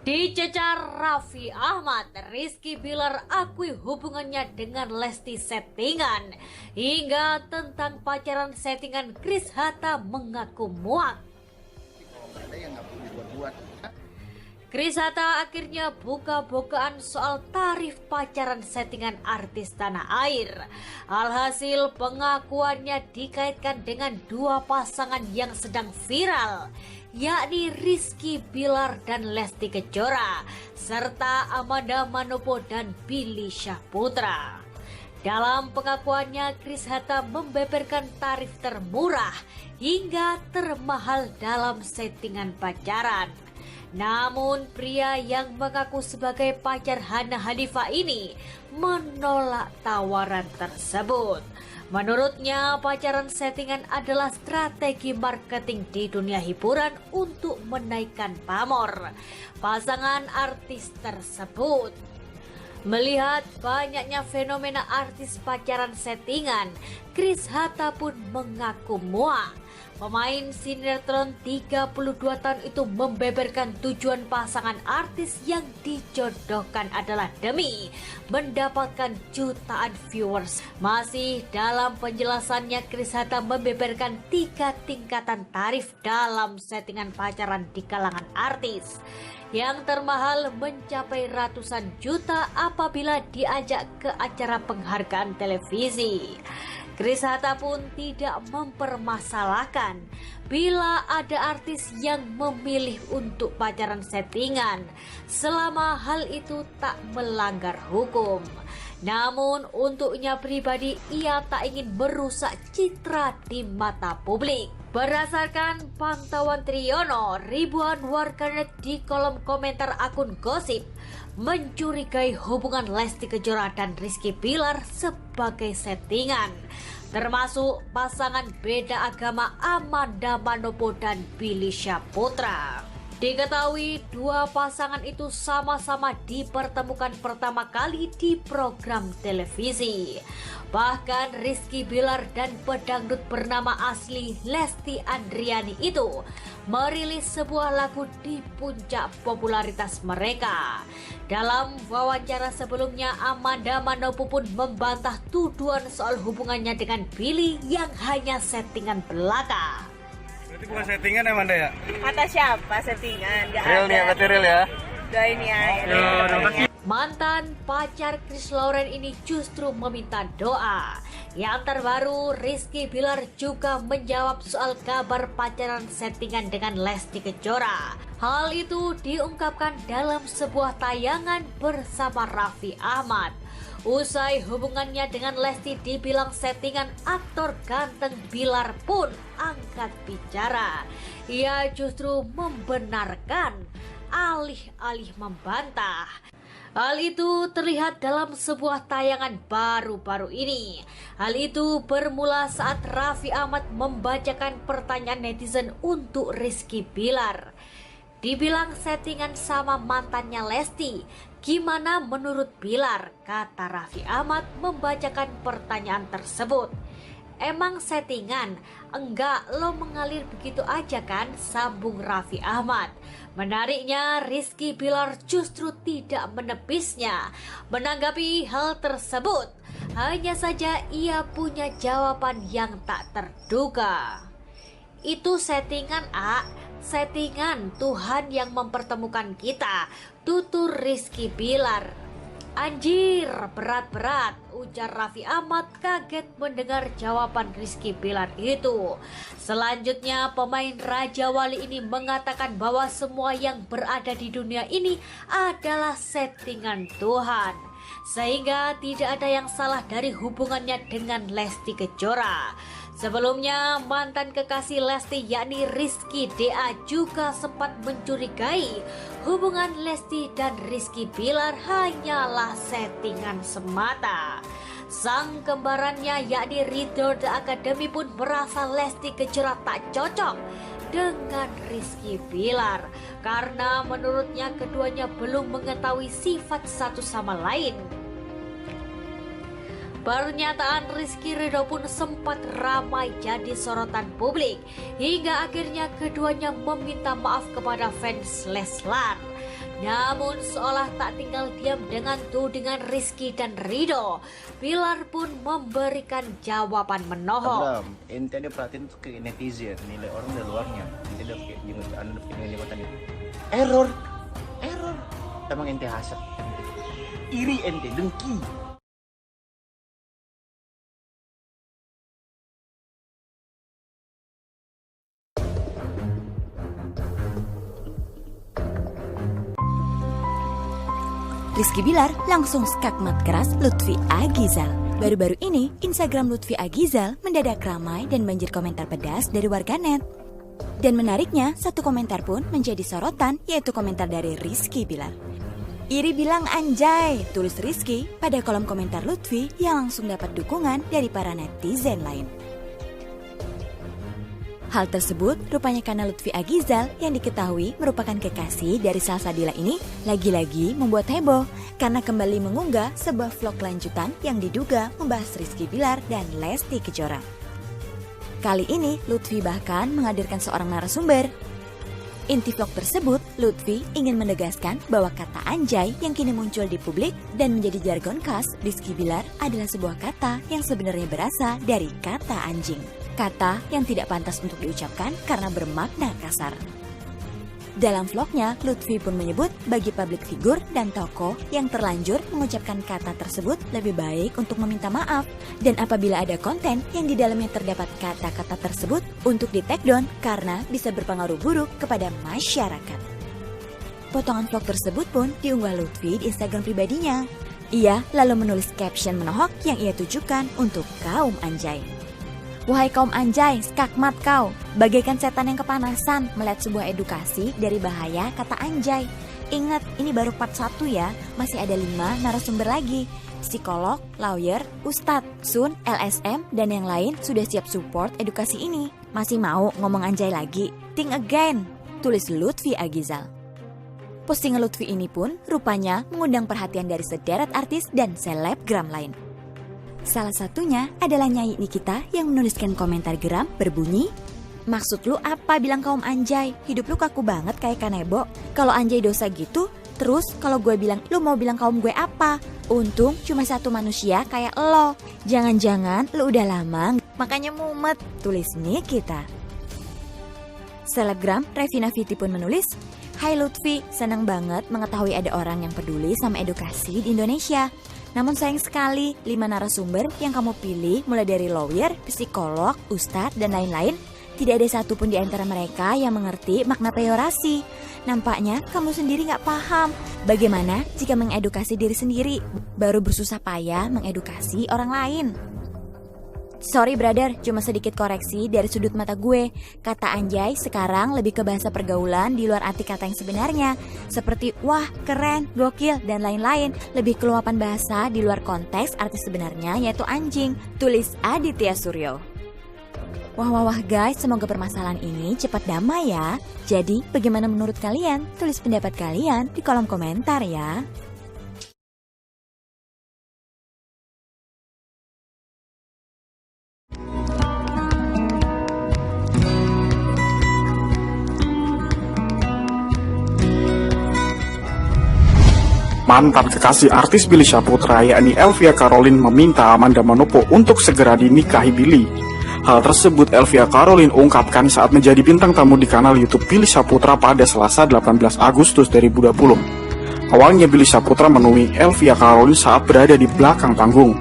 Dicecar Raffi Ahmad, Rizky Bilar akui hubungannya dengan Lesti settingan. Hingga tentang pacaran settingan, Chris Hatta mengaku muak. Chris Hatta akhirnya buka-bukaan soal tarif pacaran settingan artis tanah air. Alhasil pengakuannya dikaitkan dengan dua pasangan yang sedang viral, yakni Rizky Bilar dan Lesti Kejora, serta Amanda Manopo dan Billy Syahputra. Dalam pengakuannya, Chris Hatta membeberkan tarif termurah hingga termahal dalam settingan pacaran. Namun pria yang mengaku sebagai pacar Hana Hanifah ini menolak tawaran tersebut. Menurutnya, pacaran settingan adalah strategi marketing di dunia hiburan untuk menaikkan pamor pasangan artis tersebut. Melihat banyaknya fenomena artis pacaran settingan, Chris Hatta pun mengaku muak. Pemain sinetron 32 tahun itu membeberkan tujuan pasangan artis yang dijodohkan adalah demi mendapatkan jutaan viewers. Masih dalam penjelasannya, Chris Hatta membeberkan 3 tingkatan tarif dalam settingan pacaran di kalangan artis. Yang termahal mencapai ratusan juta apabila diajak ke acara penghargaan televisi. Chris Hatta pun tidak mempermasalahkan bila ada artis yang memilih untuk pacaran settingan selama hal itu tak melanggar hukum. Namun untuknya pribadi, ia tak ingin merusak citra di mata publik. Berdasarkan pantauan Triyono, ribuan warganet di kolom komentar akun gosip mencurigai hubungan Lesti Kejora dan Rizky Bilar sebagai settingan, termasuk pasangan beda agama Amanda Manopo dan Billy Syahputra. Diketahui dua pasangan itu sama-sama dipertemukan pertama kali di program televisi. Bahkan Rizky Bilar dan pedangdut bernama asli Lesti Andriani itu merilis sebuah lagu di puncak popularitas mereka. Dalam wawancara sebelumnya, Amanda Manopo pun membantah tuduhan soal hubungannya dengan Billy yang hanya settingan belaka. Berarti bukan settingan ya, Amanda ya? Kata siapa settingan? Gak Real ada. nih, berarti real ya? Doain ya. Mantan pacar Chris Lauren ini justru meminta doa. Yang terbaru, Rizky Bilar juga menjawab soal kabar pacaran settingan dengan Lesti Kejora. Hal itu diungkapkan dalam sebuah tayangan bersama Raffi Ahmad. Usai hubungannya dengan Lesti dibilang settingan, aktor ganteng Bilar pun angkat bicara. Ia justru membenarkan alih-alih membantah. Hal itu terlihat dalam sebuah tayangan baru-baru ini. Hal itu bermula saat Raffi Ahmad membacakan pertanyaan netizen untuk Rizky Bilar. Dibilang settingan sama mantannya Lesti. Gimana menurut Bilar? Kata Raffi Ahmad membacakan pertanyaan tersebut. Emang settingan? Enggak, lo mengalir begitu aja kan? Sambung Raffi Ahmad. Menariknya, Rizky Bilar justru tidak menepisnya menanggapi hal tersebut. Hanya saja ia punya jawaban yang tak terduga. Itu settingan, settingan Tuhan yang mempertemukan kita, tutur Rizky Bilar. Anjir, berat-berat, ujar Raffi Ahmad kaget mendengar jawaban Rizky Bilar itu. Selanjutnya, pemain Raja Wali ini mengatakan bahwa semua yang berada di dunia ini adalah settingan Tuhan. Sehingga tidak ada yang salah dari hubungannya dengan Lesti Kejora. Sebelumnya, mantan kekasih Lesti yakni Rizky DA juga sempat mencurigai hubungan Lesti dan Rizky Bilar hanyalah settingan semata. Sang kembarannya yakni Ridho The Academy pun merasa Lesti Kejora tak cocok dengan Rizky Bilar karena menurutnya keduanya belum mengetahui sifat satu sama lain. Pernyataan Rizky Ridho pun sempat ramai jadi sorotan publik hingga akhirnya keduanya meminta maaf kepada fans Leslar. Namun seolah tak tinggal diam dengan tudingan Rizky dan Ridho, Bilar pun memberikan jawaban menohok. Ente ada perhatiin tuh ke netizen, nilai orang dari luarnya. Ente ada jembatan error. Emang ente hasad, iri ente, dengki. Rizky Bilar langsung skakmat keras Lutfi Agizal. Baru-baru ini, Instagram Lutfi Agizal mendadak ramai dan banjir komentar pedas dari warganet. Dan menariknya, satu komentar pun menjadi sorotan, yaitu komentar dari Rizky Bilar. Iri bilang anjay, tulis Rizky pada kolom komentar Lutfi yang langsung dapat dukungan dari para netizen lain. Hal tersebut rupanya karena Lutfi Agizal yang diketahui merupakan kekasih dari Salsabila ini lagi-lagi membuat heboh karena kembali mengunggah sebuah vlog lanjutan yang diduga membahas Rizky Bilar dan Lesti Kejora. Kali ini Lutfi bahkan menghadirkan seorang narasumber. Inti vlog tersebut, Lutfi ingin menegaskan bahwa kata anjay yang kini muncul di publik dan menjadi jargon khas Rizky Bilar adalah sebuah kata yang sebenarnya berasal dari kata anjing. Kata yang tidak pantas untuk diucapkan karena bermakna kasar. Dalam vlognya, Lutfi pun menyebut bagi publik figur dan tokoh yang terlanjur mengucapkan kata tersebut lebih baik untuk meminta maaf. Dan apabila ada konten yang di dalamnya terdapat kata-kata tersebut untuk di take down karena bisa berpengaruh buruk kepada masyarakat. Potongan vlog tersebut pun diunggah Lutfi di Instagram pribadinya. Ia lalu menulis caption menohok yang ia tujukan untuk kaum anjay. Wahai kaum anjay, skakmat kau, bagaikan setan yang kepanasan melihat sebuah edukasi dari bahaya kata anjay. Ingat, ini baru part 1 ya, masih ada 5 narasumber lagi. Psikolog, lawyer, ustadz, sun, LSM, dan yang lain sudah siap support edukasi ini. Masih mau ngomong anjay lagi? Think again, tulis Lutfi Agizal. Postingan Lutfi ini pun rupanya mengundang perhatian dari sederet artis dan selebgram lain. Salah satunya adalah Nyai Nikita yang menuliskan komentar geram berbunyi, "Maksud lu apa bilang kaum anjay? Hidup lu kaku banget kayak Kanebo. Kalau anjay dosa gitu, terus kalau gue bilang lu mau bilang kaum gue apa? Untung cuma satu manusia kayak lo. Jangan-jangan lu udah lama makanya mumet," tulis Nikita. Selebgram Revina Viti pun menulis, "Hai Lutfi, senang banget mengetahui ada orang yang peduli sama edukasi di Indonesia. Namun sayang sekali, 5 narasumber yang kamu pilih mulai dari lawyer, psikolog, ustadz, dan lain-lain, tidak ada satupun di antara mereka yang mengerti makna peyorasi. Nampaknya kamu sendiri gak paham bagaimana jika mengedukasi diri sendiri, baru bersusah payah mengedukasi orang lain. Sorry brother, cuma sedikit koreksi dari sudut mata gue. Kata anjay sekarang lebih ke bahasa pergaulan di luar arti kata yang sebenarnya. Seperti wah, keren, gokil, dan lain-lain. Lebih ke luapan bahasa di luar konteks arti sebenarnya yaitu anjing, tulis Aditya Suryo. Wah guys, semoga permasalahan ini cepat damai ya. Jadi bagaimana menurut kalian? Tulis pendapat kalian di kolom komentar ya. Mantan kekasih artis Billy Syahputra yakni Elvia Karolin meminta Amanda Manopo untuk segera dinikahi Billy. Hal tersebut Elvia Karolin ungkapkan saat menjadi bintang tamu di kanal YouTube Billy Syahputra pada Selasa 18 Agustus 2020. Awalnya Billy Syahputra menemui Elvia Karolin saat berada di belakang panggung.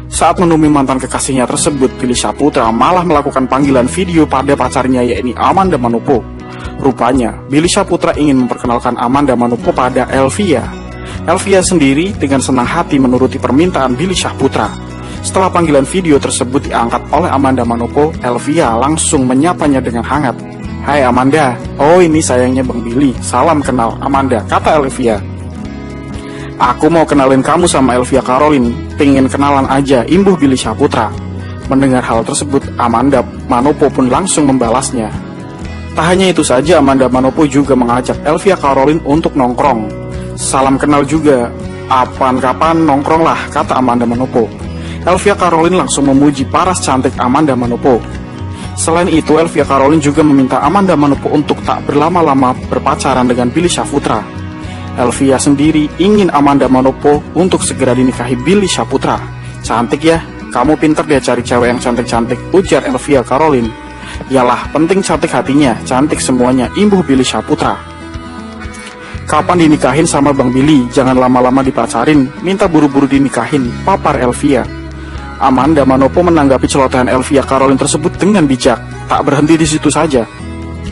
Saat menemui mantan kekasihnya tersebut, Billy Syahputra malah melakukan panggilan video pada pacarnya yakni Amanda Manopo. Rupanya, Billy Syahputra ingin memperkenalkan Amanda Manopo pada Elvia. Elvia sendiri dengan senang hati menuruti permintaan Billy Syahputra. Setelah panggilan video tersebut diangkat oleh Amanda Manopo, Elvia langsung menyapanya dengan hangat. "Hai Amanda, oh ini sayangnya Bang Billy, salam kenal Amanda," kata Elvia. "Aku mau kenalin kamu sama Elvia Karolin, pengen kenalan aja," imbuh Billy Syahputra. Mendengar hal tersebut, Amanda Manopo pun langsung membalasnya. Tak hanya itu saja, Amanda Manopo juga mengajak Elvia Karolin untuk nongkrong. "Salam kenal juga, Kapan-kapan nongkrong lah, kata Amanda Manopo. Elvia Caroline langsung memuji paras cantik Amanda Manopo. Selain itu, Elvia Caroline juga meminta Amanda Manopo untuk tak berlama-lama berpacaran dengan Billy Syahputra. Elvia sendiri ingin Amanda Manopo untuk segera dinikahi Billy Syahputra. Cantik ya, kamu pinter dia cari cewek yang cantik-cantik, ujar Elvia Caroline. Yalah, penting cantik hatinya, cantik semuanya, imbuh Billy Syahputra. Kapan dinikahin sama Bang Billy? Jangan lama-lama dipacarin, minta buru-buru dinikahin, papar Elvia. Amanda Manopo menanggapi celotehan Elvia Caroline tersebut dengan bijak. Tak berhenti di situ saja.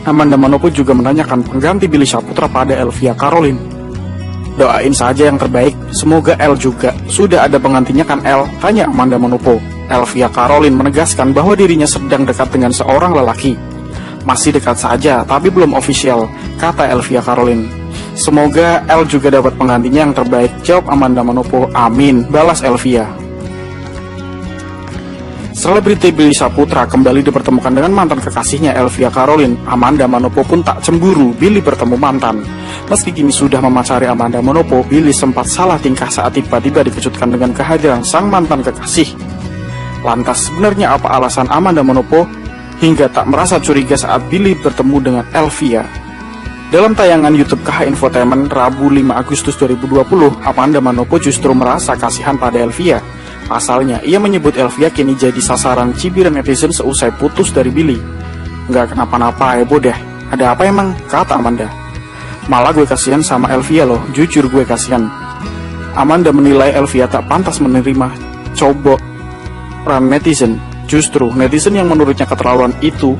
Amanda Manopo juga menanyakan pengganti Billy Syahputra pada Elvia Caroline. Doain saja yang terbaik, semoga El juga. Sudah ada penggantinya kan El? Tanya Amanda Manopo. Elvia Caroline menegaskan bahwa dirinya sedang dekat dengan seorang lelaki. Masih dekat saja, tapi belum official, kata Elvia Caroline. Semoga El juga dapat penggantinya yang terbaik, jawab Amanda Manopo. Amin, balas Elvia. Selebriti Billy Syahputra kembali dipertemukan dengan mantan kekasihnya Elvia Caroline. Amanda Manopo pun tak cemburu Billy bertemu mantan. Meski kini sudah memacari Amanda Manopo, Billy sempat salah tingkah saat tiba-tiba dikejutkan dengan kehadiran sang mantan kekasih. Lantas sebenarnya apa alasan Amanda Manopo hingga tak merasa curiga saat Billy bertemu dengan Elvia? Dalam tayangan YouTube KH Infotainment Rabu 5 Agustus 2020, Amanda Manopo justru merasa kasihan pada Elvia. Pasalnya, ia menyebut Elvia kini jadi sasaran cibiran netizen seusai putus dari Billy. Nggak kenapa-napa, heboh deh. Ada apa emang? Kata Amanda. Malah gue kasihan sama Elvia loh, jujur gue kasihan. Amanda menilai Elvia tak pantas menerima coboran netizen. Justru, netizen yang menurutnya keterlaluan itu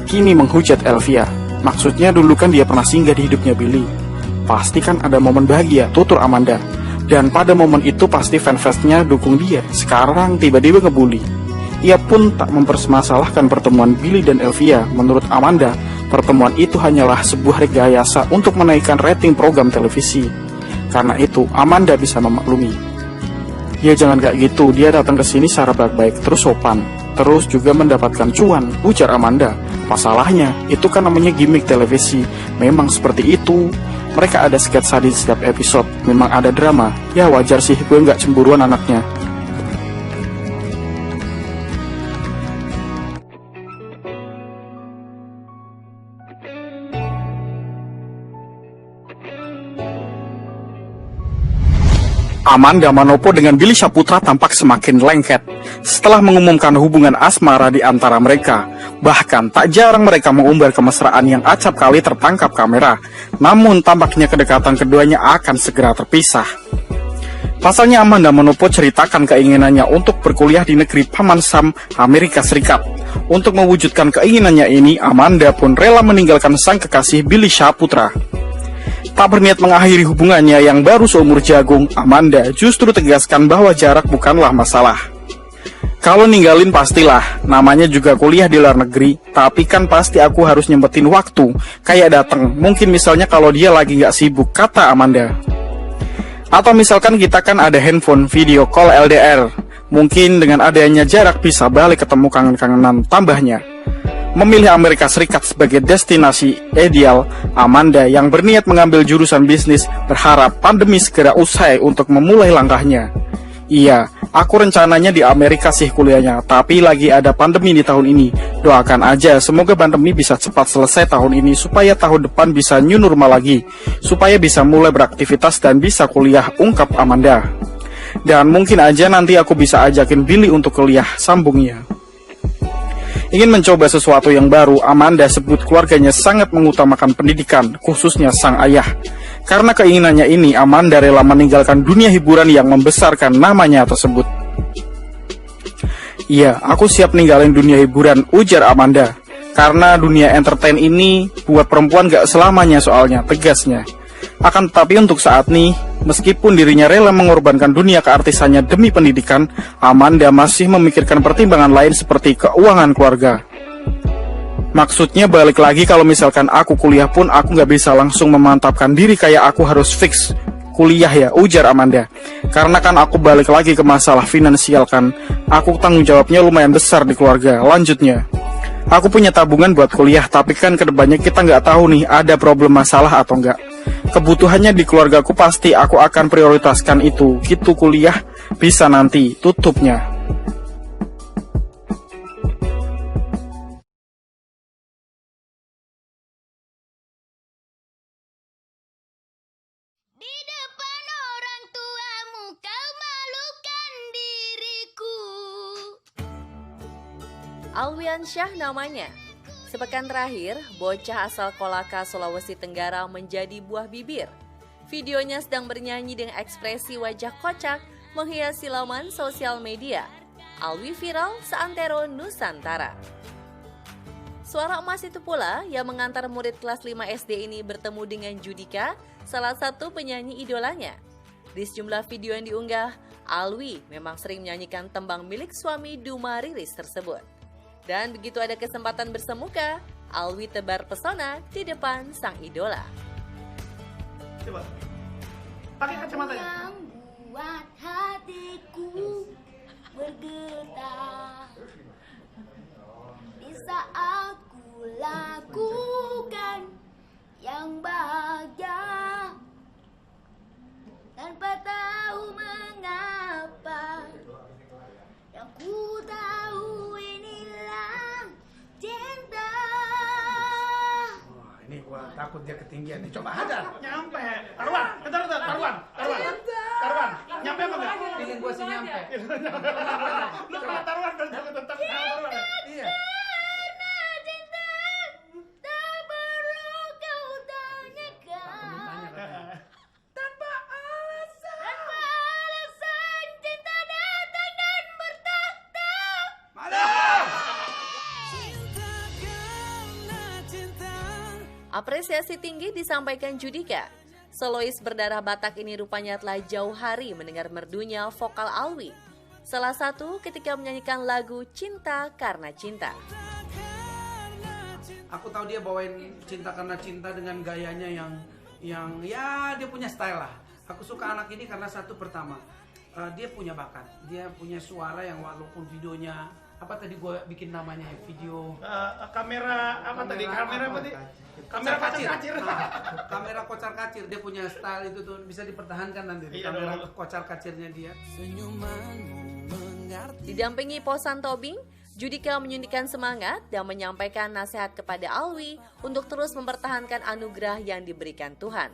kini menghujat Elvia. Maksudnya dulu kan dia pernah singgah di hidupnya Billy. Pasti kan ada momen bahagia, tutur Amanda. Dan pada momen itu pasti fanfestnya dukung dia. Sekarang tiba-tiba ngebully. Ia pun tak mempermasalahkan pertemuan Billy dan Elvia. Menurut Amanda, pertemuan itu hanyalah sebuah rekayasa untuk menaikkan rating program televisi. Karena itu, Amanda bisa memaklumi. Ya jangan kayak gitu, dia datang ke sini secara baik-baik, terus sopan, terus juga mendapatkan cuan, ujar Amanda. Masalahnya, itu kan namanya gimmick televisi. Memang seperti itu. Mereka ada sketsa di setiap episode. Memang ada drama. Ya wajar sih, gue nggak cemburuan anaknya. Amanda Manopo dengan Billy Syahputra tampak semakin lengket setelah mengumumkan hubungan asmara di antara mereka. Bahkan tak jarang mereka mengumbar kemesraan yang acap kali tertangkap kamera. Namun tampaknya kedekatan keduanya akan segera terpisah. Pasalnya Amanda Manopo ceritakan keinginannya untuk berkuliah di negeri Paman Sam, Amerika Serikat. Untuk mewujudkan keinginannya ini, Amanda pun rela meninggalkan sang kekasih Billy Syahputra. Tak berniat mengakhiri hubungannya yang baru seumur jagung, Amanda justru tegaskan bahwa jarak bukanlah masalah. Kalau ninggalin pastilah, namanya juga kuliah di luar negeri, tapi kan pasti aku harus nyempetin waktu, kayak datang, mungkin misalnya kalau dia lagi gak sibuk, kata Amanda. Atau misalkan kita kan ada handphone, video call LDR, mungkin dengan adanya jarak bisa balik ketemu kangen-kangenan, tambahnya. Memilih Amerika Serikat sebagai destinasi ideal, Amanda yang berniat mengambil jurusan bisnis berharap pandemi segera usai untuk memulai langkahnya. Iya, aku rencananya di Amerika sih kuliahnya, tapi lagi ada pandemi di tahun ini. Doakan aja, semoga pandemi bisa cepat selesai tahun ini, supaya tahun depan bisa new normal lagi, supaya bisa mulai beraktivitas dan bisa kuliah, ungkap Amanda. Dan mungkin aja nanti aku bisa ajakin Billy untuk kuliah, sambungnya. Ingin mencoba sesuatu yang baru, Amanda sebut keluarganya sangat mengutamakan pendidikan, khususnya sang ayah. Karena keinginannya ini, Amanda rela meninggalkan dunia hiburan yang membesarkan namanya tersebut. Iya, aku siap ninggalin dunia hiburan, ujar Amanda. Karena dunia entertain ini buat perempuan gak selamanya soalnya, tegasnya. Akan tetapi untuk saat ini, meskipun dirinya rela mengorbankan dunia keartisannya demi pendidikan, Amanda masih memikirkan pertimbangan lain seperti keuangan keluarga. Maksudnya balik lagi kalau misalkan aku kuliah pun aku gak bisa langsung memantapkan diri kayak aku harus fix kuliah ya, ujar Amanda. Karena kan aku balik lagi ke masalah finansial kan, aku tanggung jawabnya lumayan besar di keluarga, lanjutnya. Aku punya tabungan buat kuliah, tapi kan kedepannya kita nggak tahu nih ada problem masalah atau enggak. Kebutuhannya di keluargaku pasti aku akan prioritaskan itu. Gitu kuliah bisa nanti tutupnya. Di depan orang tuamu kau malukan diriku. Alwiansyah namanya. Sepekan terakhir, bocah asal Kolaka, Sulawesi Tenggara menjadi buah bibir. Videonya sedang bernyanyi dengan ekspresi wajah kocak menghiasi laman sosial media. Alwi viral seantero Nusantara. Suara emas itu pula yang mengantar murid kelas 5 SD ini bertemu dengan Judika, salah satu penyanyi idolanya. Di sejumlah video yang diunggah, Alwi memang sering menyanyikan tembang milik suami Duma Riris tersebut. Dan begitu ada kesempatan bersemuka, Alwi tebar pesona di depan sang idola. Coba. Pakai kacamatanya. Yang buat hatiku bergetar di saat ku lakukan yang bahagia tanpa tahu mengapa. Yang ku tahu inilah cinta. Wah, ini gua takut dia ketinggian nih. Coba hajar. Nyampe. Taruhan. Taruhan. Nyampe apa enggak? Ingin gua sih nyampe. Lu kalau taruhan tetap taruhan. Iya. Karena cinta tak perlu kau tanyakan. Tanpa alasan cinta datang dan bertakhta. Apresiasi tinggi disampaikan Judika. Solois berdarah Batak ini rupanya telah jauh hari mendengar merdunya vokal Alwi. Salah satu ketika menyanyikan lagu Cinta Karena Cinta. Aku tahu dia bawain Cinta Karena Cinta dengan gayanya yang ya dia punya style lah. Aku suka anak ini karena satu pertama, dia punya bakat. Dia punya suara yang walaupun videonya apa tadi gue bikin namanya video kamera apa tadi kamera kocar-kacir. Kamera kocar-kacir, dia punya style itu tuh bisa dipertahankan nanti. Kamera kocar-kacirnya dia. Didampingi Posan Tobing, Judika menyuntikkan semangat dan menyampaikan nasihat kepada Alwi untuk terus mempertahankan anugerah yang diberikan Tuhan.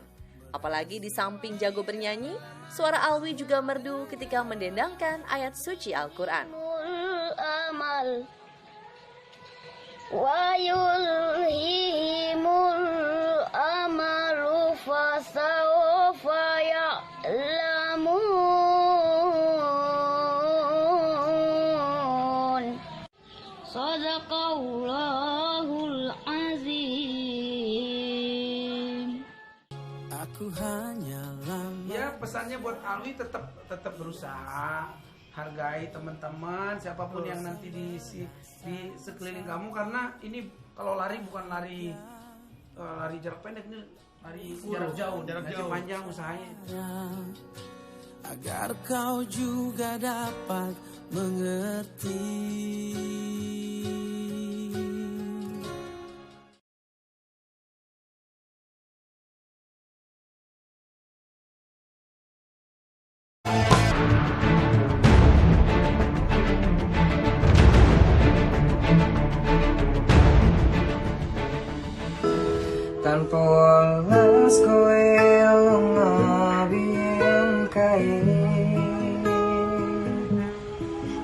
Apalagi di samping jago bernyanyi, suara Alwi juga merdu ketika mendendangkan ayat suci Al-Quran. Amal wa yulhimul amalu fasawfa ya'lamun. Sadaqallahul azim. Aku hanyalah ya pesannya buat Alwi tetap berusaha. Hargai teman-teman, siapapun yang nanti di sekeliling kamu, karena ini kalau lari bukan lari jarak pendek, ini lari jarak jauh, panjang usahanya. Agar kau juga dapat mengerti. Tanpa walas kowe ngabien kae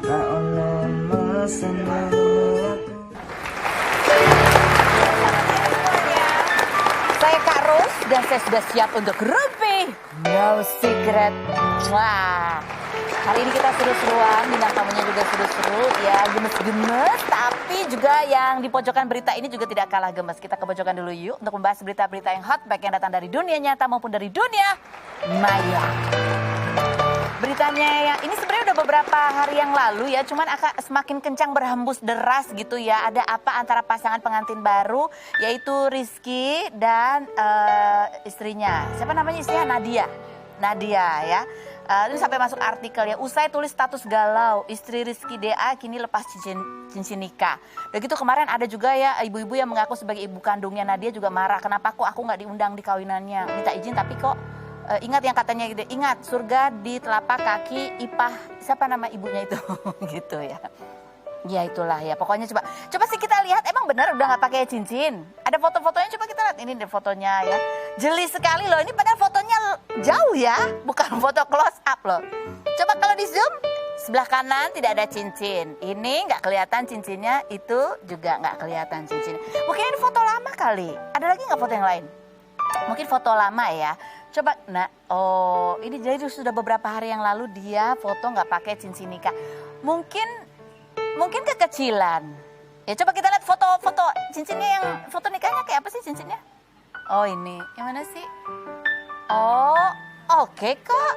ka ono mesen Saya Kak Ros dan saya sudah siap untuk Rupi No Secret. Wah, hari ini kita seru-seruan, bintang tamunya juga seru-seru, ya gemes-gemes, tapi juga yang di pojokan berita ini juga tidak kalah gemes. Kita ke pojokan dulu yuk untuk membahas berita-berita yang hot, baik yang datang dari dunia nyata maupun dari dunia maya. Beritanya ya, ini sebenarnya udah beberapa hari yang lalu ya, cuman akan semakin kencang berhembus deras gitu ya. Ada apa antara pasangan pengantin baru, yaitu Rizky dan istrinya. Siapa namanya istrinya? Nadia. Nadia ya. Ini sampai masuk artikel ya. Usai tulis status galau, istri Rizky DA kini lepas cincin nikah. Udah gitu kemarin ada juga ya ibu-ibu yang mengaku sebagai ibu kandungnya Nadia juga marah. Kenapa kok aku nggak diundang di kawinannya? Minta izin tapi kok ingat yang katanya gitu. Ingat surga di telapak kaki ipah siapa nama ibunya itu gitu ya. Ya itulah ya. Pokoknya coba sih kita lihat emang benar udah nggak pakai cincin. Ada foto-fotonya coba kita lihat ini deh fotonya ya. Jeli sekali loh ini padahal fotonya jauh ya, bukan foto close up loh. Coba kalau di zoom sebelah kanan tidak ada cincin. Ini nggak kelihatan cincinnya, itu juga nggak kelihatan cincinnya. Mungkin ini foto lama kali. Ada lagi nggak foto yang lain? Mungkin foto lama ya. Coba, nah, oh ini jadi sudah beberapa hari yang lalu dia foto nggak pakai cincin nikah. Mungkin kekecilan. Ya coba kita lihat foto cincinnya yang foto nikahnya kayak apa sih cincinnya? Oh ini, yang mana sih? Oh, oke kok.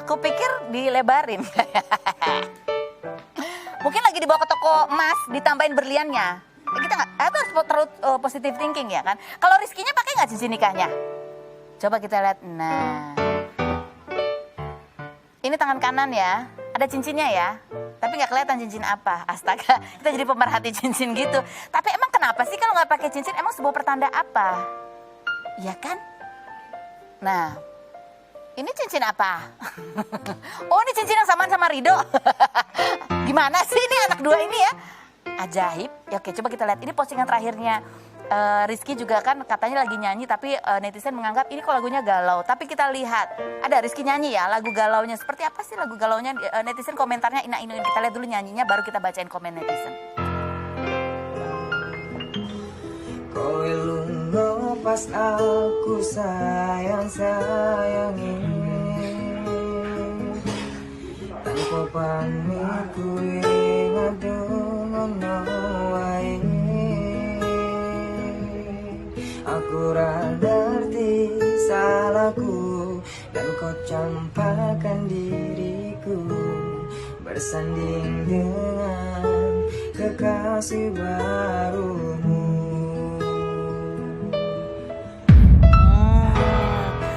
Aku pikir dilebarin. Mungkin lagi dibawa ke toko emas, ditambahin berliannya. Kita nggak, itu harus terlalu positive thinking ya kan? Kalau Rizkynya pakai nggak cincin nikahnya? Coba kita lihat. Nah, ini tangan kanan ya, ada cincinnya ya. Tapi nggak kelihatan cincin apa. Astaga, kita jadi pemerhati cincin gitu. Tapi emang kenapa sih kalau nggak pakai cincin? Emang sebuah pertanda apa? Ya kan? Nah, ini cincin apa? Oh, ini cincin yang samaan sama Rido. Gimana sih ini anak dua ini ya? Ajaib. Ya, oke, coba kita lihat. Ini postingan terakhirnya. Rizky juga kan katanya lagi nyanyi tapi netizen menganggap ini kok lagunya galau. Tapi kita lihat ada Rizky nyanyi ya lagu galaunya. Seperti apa sih lagu galaunya? Netizen komentarnya ina. Kita lihat dulu nyanyinya baru kita bacain komen netizen. Kowe lunga pas aku sayang-sayangi tanpa pamit kuwi ngadongono wae. Aku ngerti salahku dan kau campakkan diriku bersanding dengan kekasih barumu.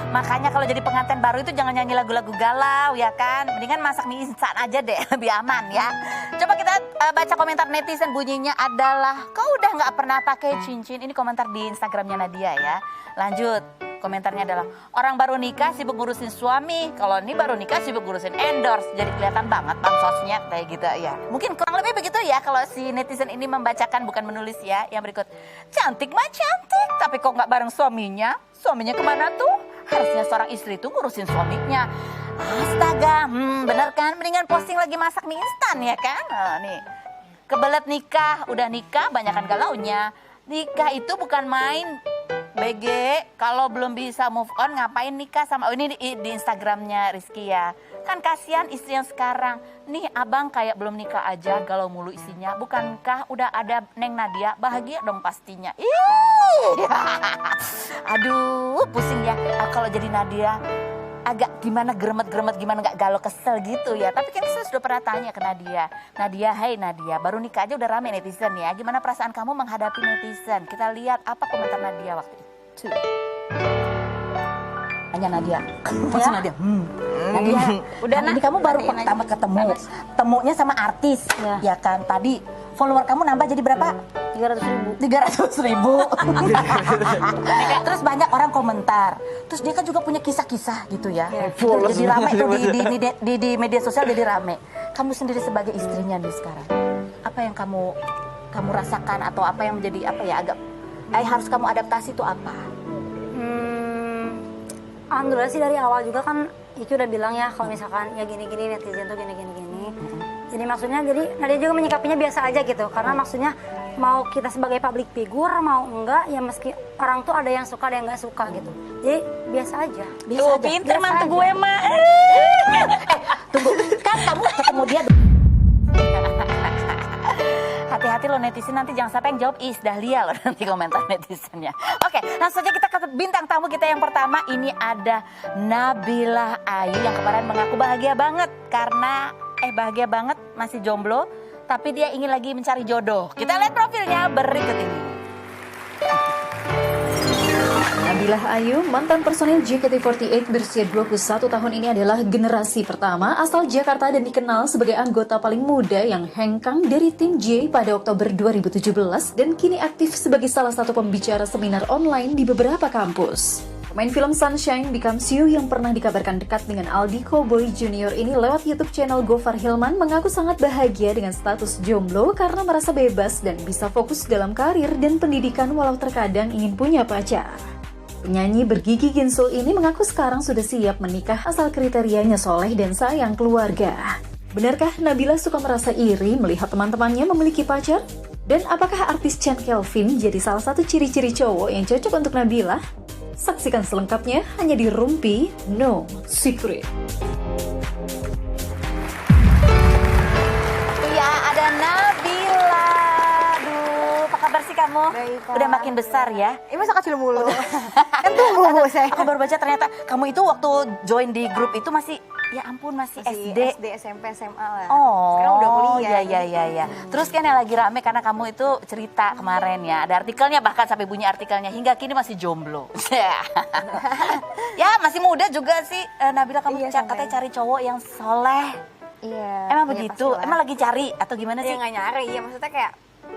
Makanya kalau jadi pengantin baru itu jangan nyanyi lagu-lagu galau ya kan. Mendingan masak mie instan aja deh, lebih aman ya. Coba kita baca komentar netizen, bunyinya adalah kau udah gak pernah pakai cincin. Ini komentar di Instagramnya Nadia ya. Lanjut, komentarnya adalah orang baru nikah sibuk ngurusin suami. Kalau ini baru nikah sibuk ngurusin endorse. Jadi kelihatan banget bansosnya kayak gitu ya. Mungkin kurang lebih begitu ya kalau si netizen ini membacakan bukan menulis ya. Yang berikut, cantik mah cantik tapi kok gak bareng suaminya. Suaminya kemana tuh? Harusnya seorang istri itu ngurusin suaminya. Astaga, bener kan? Mendingan posting lagi masak mie instan ya kan? Nih, kebelet nikah, udah nikah banyakan galaunya. Nikah itu bukan main. BG, kalau belum bisa move on ngapain nikah sama... Oh, ini di Instagramnya Rizky ya. Kan kasihan istri yang sekarang. Nih abang kayak belum nikah aja galau mulu isinya. Bukankah udah ada Neng Nadia? Bahagia dong pastinya. Ih, aduh pusing ya. Kalau jadi Nadia agak gimana geremet-geremet gimana gak galau kesel gitu ya. Tapi kan saya sudah pernah tanya ke Nadia. Nadia, hai Nadia, baru nikah aja udah rame netizen ya. Gimana perasaan kamu menghadapi netizen? Kita lihat apa komentar Nadia waktu itu. Tanya Nadia. Masih Nadia. Nadia, udah ini kamu baru pertama ketemu. Temunya sama artis ya kan. Tadi follower kamu nambah jadi berapa? 300.000. Terus banyak orang komentar. Terus dia kan juga punya kisah-kisah gitu ya. Jadi rame tuh di media sosial jadi rame. Kamu sendiri sebagai istrinya nih sekarang, apa yang kamu rasakan atau apa yang menjadi apa ya agak harus kamu adaptasi itu apa? Alhamdulillah sih dari awal juga kan Iki udah bilang ya kalau misalkan ya gini-gini netizen tuh gini-gini. Jadi maksudnya Nadia juga menyikapinya biasa aja gitu. Karena maksudnya mau kita sebagai public figure mau enggak ya meski orang tuh ada yang suka ada yang nggak suka gitu. Jadi biasa aja. Tuh pinter mantu gue mah. Tunggu, kan kamu ketemu dia. Hati-hati loh netizen, nanti jangan sampai yang jawab Is Dahlia loh nanti komentar netizennya. Oke, langsung saja kita ke bintang tamu kita yang pertama. Ini ada Nabila Ayu yang kemarin mengaku bahagia banget karena bahagia banget masih jomblo, tapi dia ingin lagi mencari jodoh. Kita lihat profilnya berikut ini. Nabila Nabila Ayu, mantan personil JKT48 berusia 21 tahun ini adalah generasi pertama asal Jakarta dan dikenal sebagai anggota paling muda yang hengkang dari tim J pada Oktober 2017 dan kini aktif sebagai salah satu pembicara seminar online di beberapa kampus. Pemain film Sunshine Becomes You yang pernah dikabarkan dekat dengan Aldi Cowboy Junior ini lewat YouTube channel Gofar Hilman mengaku sangat bahagia dengan status jomblo karena merasa bebas dan bisa fokus dalam karir dan pendidikan walau terkadang ingin punya pacar. Penyanyi bergigi ginsul ini mengaku sekarang sudah siap menikah asal kriterianya soleh dan sayang keluarga. Benarkah Nabila suka merasa iri melihat teman-temannya memiliki pacar? Dan apakah artis Chand Kelvin jadi salah satu ciri-ciri cowok yang cocok untuk Nabila? Saksikan selengkapnya hanya di Rumpi No Secret. Iya, ada Nabila. Aduh, apa kabar sih kamu? Baik, Kak. Udah makin besar ya? Ini masa kecil mulu. Kan tunggu saya. Aku baru baca ternyata kamu itu waktu join di grup itu masih, ya ampun masih SD. SD, SMP, SMA lah. Oh, sekarang udah kuliah. Iya. Terus kan yang lagi rame karena kamu itu cerita kemarin ya, ada artikelnya bahkan sampai bunyi artikelnya hingga kini masih jomblo. Ya masih muda juga sih Nabila, kamu katanya cari cowok yang soleh. Iya. Emang iya, begitu? pastilah. Emang lagi cari atau gimana sih? Iya nggak nyari, ya maksudnya kayak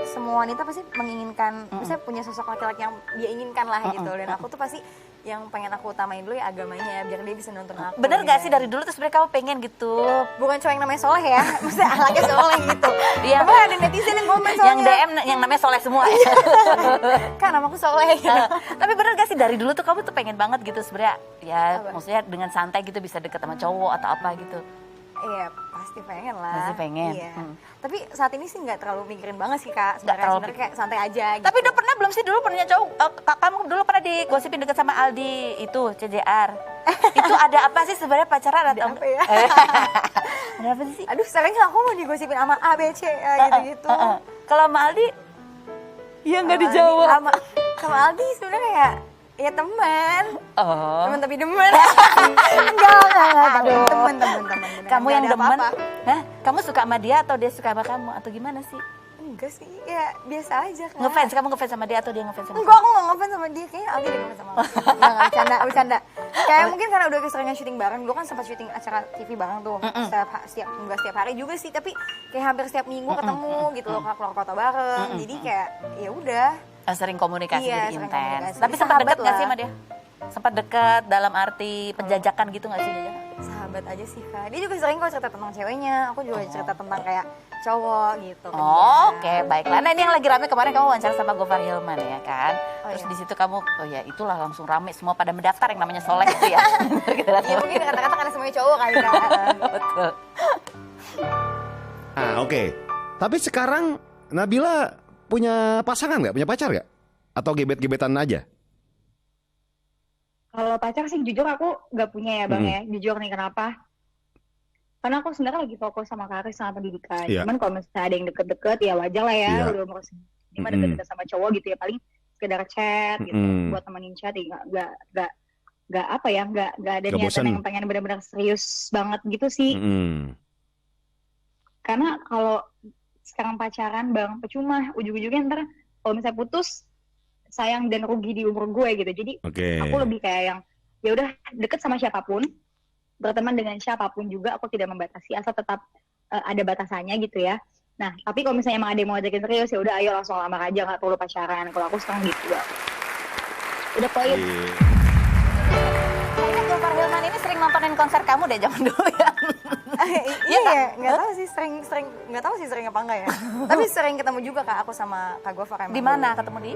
semua wanita pasti menginginkan, misalnya punya sosok laki-laki yang dia inginkan lah gitu. Dan aku tuh pasti yang pengen aku utamain dulu ya agamanya, biar dia bisa nonton aku. Bener gak sih dari dulu tuh sebenarnya kamu pengen gitu? Bukan cowok yang namanya soleh ya, maksudnya anaknya soleh gitu. Iya. Apa ada netizen yang komen soalnya? Yang DM yang namanya soleh semua ya. Kan namaku soleh gitu. Tapi bener gak sih dari dulu tuh kamu tuh pengen banget gitu sebenarnya? Ya maksudnya dengan santai gitu bisa deket sama cowok atau apa gitu? Iya, pasti pengen lah. Pasti pengen. Iya. Tapi saat ini sih nggak terlalu mikirin banget sih Kak. Sebenarnya kayak santai aja gitu. Tapi udah pernah belum sih dulu punya cowok? Kamu dulu pernah digosipin deket sama Aldi itu CJR. Itu ada apa sih sebenarnya pacaran atau apa ya? Ada apa sih? Aduh, sering aku mau digosipin sama A, B, C gitu-gitu. Kalau sama Aldi? Ya nggak dijawab. Sama Aldi sebenarnya kayak ya teman. Oh. Teman tapi demen. Enggak. Teman. Kamu yang demen? Hah? Kamu suka sama dia atau dia suka sama kamu atau gimana sih? Enggak sih, ya biasa aja Kak. Kamu ngefans sama dia atau dia ngefans sama kamu? Enggak, aku nggak ngefans sama dia, kayaknya Aldi dia ngefans sama aku. Enggak, bercanda. Kayak mungkin karena udah keseringan syuting bareng, dulu kan sempat syuting acara TV bareng tuh. Enggak setiap hari juga sih, tapi kayak hampir setiap minggu ketemu gitu loh, keluar kota bareng. Jadi kayak ya udah. Sering komunikasi jadi sering intens. komunikasi. Tapi sempat deket nggak sih sama dia? Sempat deket dalam arti penjajakan gitu nggak sih? Sahabat aja sih Kak. Dia juga sering kok cerita tentang ceweknya. Aku juga cerita tentang kayak cowok gitu. Oke, baiklah. Nah ini yang lagi rame kemarin kamu wawancara sama Gofar Hilman ya kan? Terus di situ kamu, itulah langsung rame semua pada mendaftar yang namanya soleh itu ya. Ya mungkin kata-kata karena semuanya cowok kali Kak. Betul. Nah oke. Tapi sekarang Nabila punya pasangan nggak? Punya pacar nggak? Atau gebet-gebetan aja? Kalau pacar sih jujur aku nggak punya ya Bang ya. Jujur nih kenapa? Karena aku sebenarnya lagi fokus sama karir sama pendidikan. Cuman kalau misalnya ada yang deket-deket ya wajar lah ya. Udah umur segini mah deket-deket sama cowok gitu ya. Paling sekedar chat gitu. Buat temenin chat ya nggak apa ya. Nggak ada niatan yang pengen benar-benar serius banget gitu sih. Karena kalau sekarang pacaran Bang, percuma ujung-ujungnya ntar kalau misalnya putus sayang dan rugi di umur gue gitu. Jadi aku lebih kayak yang ya udah deket sama siapapun, berteman dengan siapapun juga, aku tidak membatasi asal tetap ada batasannya gitu ya. Nah, tapi kalau misalnya emang ada yang mau ajakin serius ya udah ayo langsung lamar aja, nggak perlu pacaran. Kalau aku sekarang gitu ya. Udah poin. Kayaknya Gofar Hilman ini sering nontonin konser kamu deh zaman dulu ya. Iya, nggak tahu sih sering apa enggak ya. Tapi sering ketemu juga Kak, aku sama Kak Gofar. Di mana ketemu di?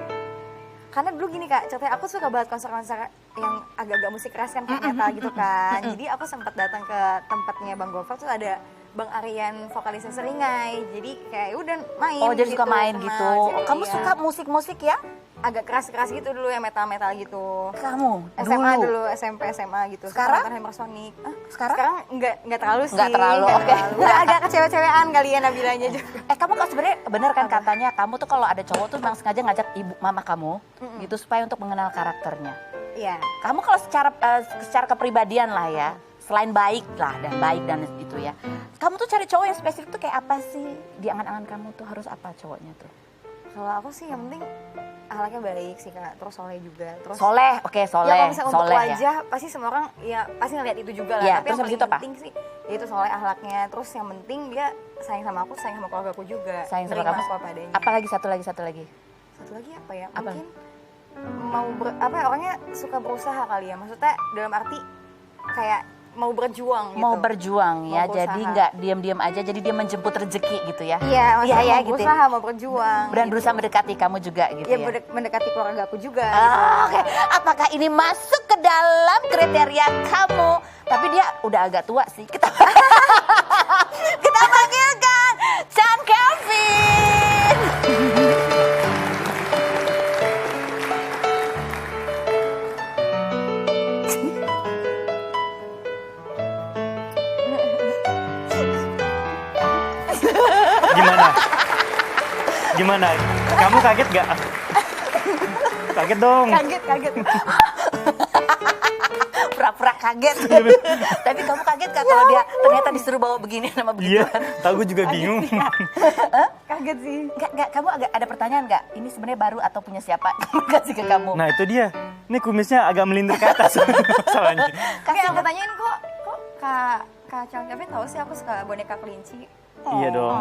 Karena dulu gini Kak, ceritanya aku suka banget konser-konser yang agak-agak musik keras kan, kayak metal gitu kan. Jadi aku sempat datang ke tempatnya Bang Gofar, tuh ada Bang Aryan vokalisnya Seringai. Jadi kayak udah main. Oh jadi gitu, suka main gitu. Kamu suka musik-musik ya? Agak keras-keras gitu dulu ya, metal-metal gitu. Kamu? SMA dulu, SMP, SMA gitu. Sekarang? Hammersonic. Sekarang? Enggak terlalu sih. Enggak terlalu, oke. Udah agak kecewa-cewean kali ya Nabilanya juga. Kamu kan sebenarnya bener kan katanya kamu tuh kalau ada cowok tuh memang sengaja ngajak ibu mama kamu gitu supaya untuk mengenal karakternya. Iya. Kamu kalau secara kepribadian lah ya, selain baik dan itu ya. Kamu tuh cari cowok yang spesifik tuh kayak apa sih? Di angan-angan kamu tuh harus apa cowoknya tuh? Kalau aku sih yang penting akhlaknya baik sih Kak, terus soleh juga. Terus Soleh, oke soleh. Ya kalau misalnya untuk soleh, wajah pasti semua orang ya pasti ngeliat itu juga lah. Iya, Tapi terus yang habis paling itu apa? penting sih ya itu soleh akhlaknya. Terus yang penting dia sayang sama aku, sayang sama keluarga aku juga. Sayang sama Nerima kamu. aku apa adanya. Apalagi satu lagi. Satu lagi apa ya? Apa? Mungkin mau orangnya suka berusaha kali ya. Maksudnya dalam arti kayak mau berjuang gitu. Mau berjuang ya, Mau jadi berusaha. nggak diam-diam aja, jadi dia menjemput rezeki gitu ya. Iya, maksudnya ya, mau gitu. berusaha, mau berjuang. Dan berusaha mendekati kamu juga gitu Ya, ya. mendekati keluarga aku juga. Oke. Apakah ini masuk ke dalam kriteria kamu? Tapi dia udah agak tua sih. Kita panggilkan Chan Kelvin. Gimana? Kamu kaget gak? Kaget dong. Kaget. Pura-pura kaget. Tapi kamu kaget gak kalau dia ternyata disuruh bawa begini sama Iya, begituan? tahu gue juga bingung. Kaget sih. Enggak, kamu agak ada pertanyaan nggak? Ini sebenarnya baru atau punya siapa? Kamu kasih ke kamu. Nah itu dia. Ini kumisnya agak melintir ke atas masalahnya. Kasih aku tanyain kok Kak Chan Kelvin tahu sih aku suka boneka kelinci. Iya dong.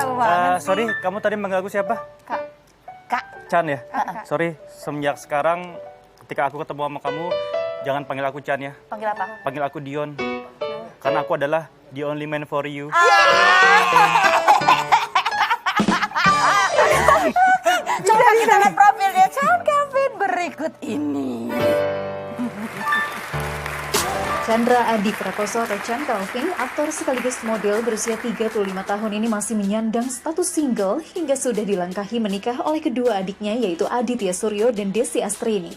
Tahu banget sih. Sorry, kamu tadi manggil aku siapa? Kak. Chan ya? Kak. Sorry, semenjak sekarang ketika aku ketemu sama kamu, jangan panggil aku Chan ya. Panggil apa? Panggil aku Dion. Karena aku adalah the only man for you. Coba kita lihat profilnya Chan Kelvin berikut ini. Chandra Adi Prakoso atau Chan Kelvin, aktor sekaligus model berusia 35 tahun ini masih menyandang status single hingga sudah dilangkahi menikah oleh kedua adiknya yaitu Aditya Suryo dan Desi Astrini.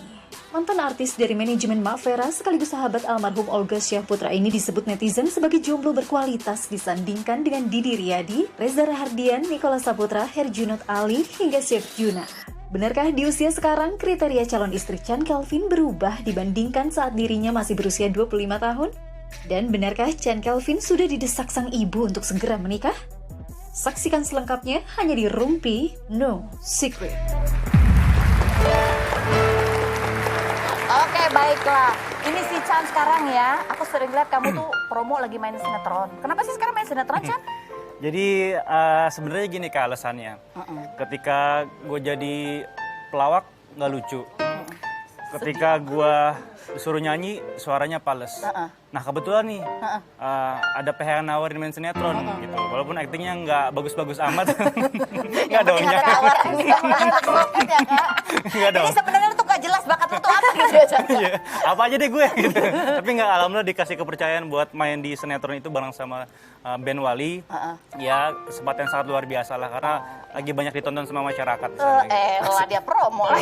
Mantan artis dari manajemen Mak Vera sekaligus sahabat almarhum Olga Syahputra ini disebut netizen sebagai jomblo berkualitas disandingkan dengan Didi Riyadi, Reza Rahardian, Nicholas Saputra, Herjunot Ali, hingga Chef Juna. Benarkah di usia sekarang kriteria calon istri Chan Kelvin berubah dibandingkan saat dirinya masih berusia 25 tahun? Dan benarkah Chan Kelvin sudah didesak sang ibu untuk segera menikah? Saksikan selengkapnya hanya di Rumpi No Secret. Oke, baiklah. Ini si Chan sekarang ya. Aku sering lihat kamu tuh promo lagi main sinetron. Kenapa sih sekarang main sinetron, Chan? Jadi sebenarnya gini Kak alasannya. Ketika gue jadi pelawak nggak lucu. Ketika gue disuruh nyanyi suaranya pales. Nah kebetulan nih ada PH yang nawarin main sinetron gitu. Walaupun aktingnya nggak bagus-bagus amat. Nggak dong. Nggak dong. Ini sebenarnya tuh gak jelas bakat lu tuh apa gitu ya, Chan? Iya, apa aja deh gue gitu. Tapi nggak, alhamdulillah dikasih kepercayaan buat main di sinetron itu bareng sama Ben Wali. Ya kesempatan yang sangat luar biasa lah karena lagi banyak ditonton sama masyarakat. Lah dia promo lah.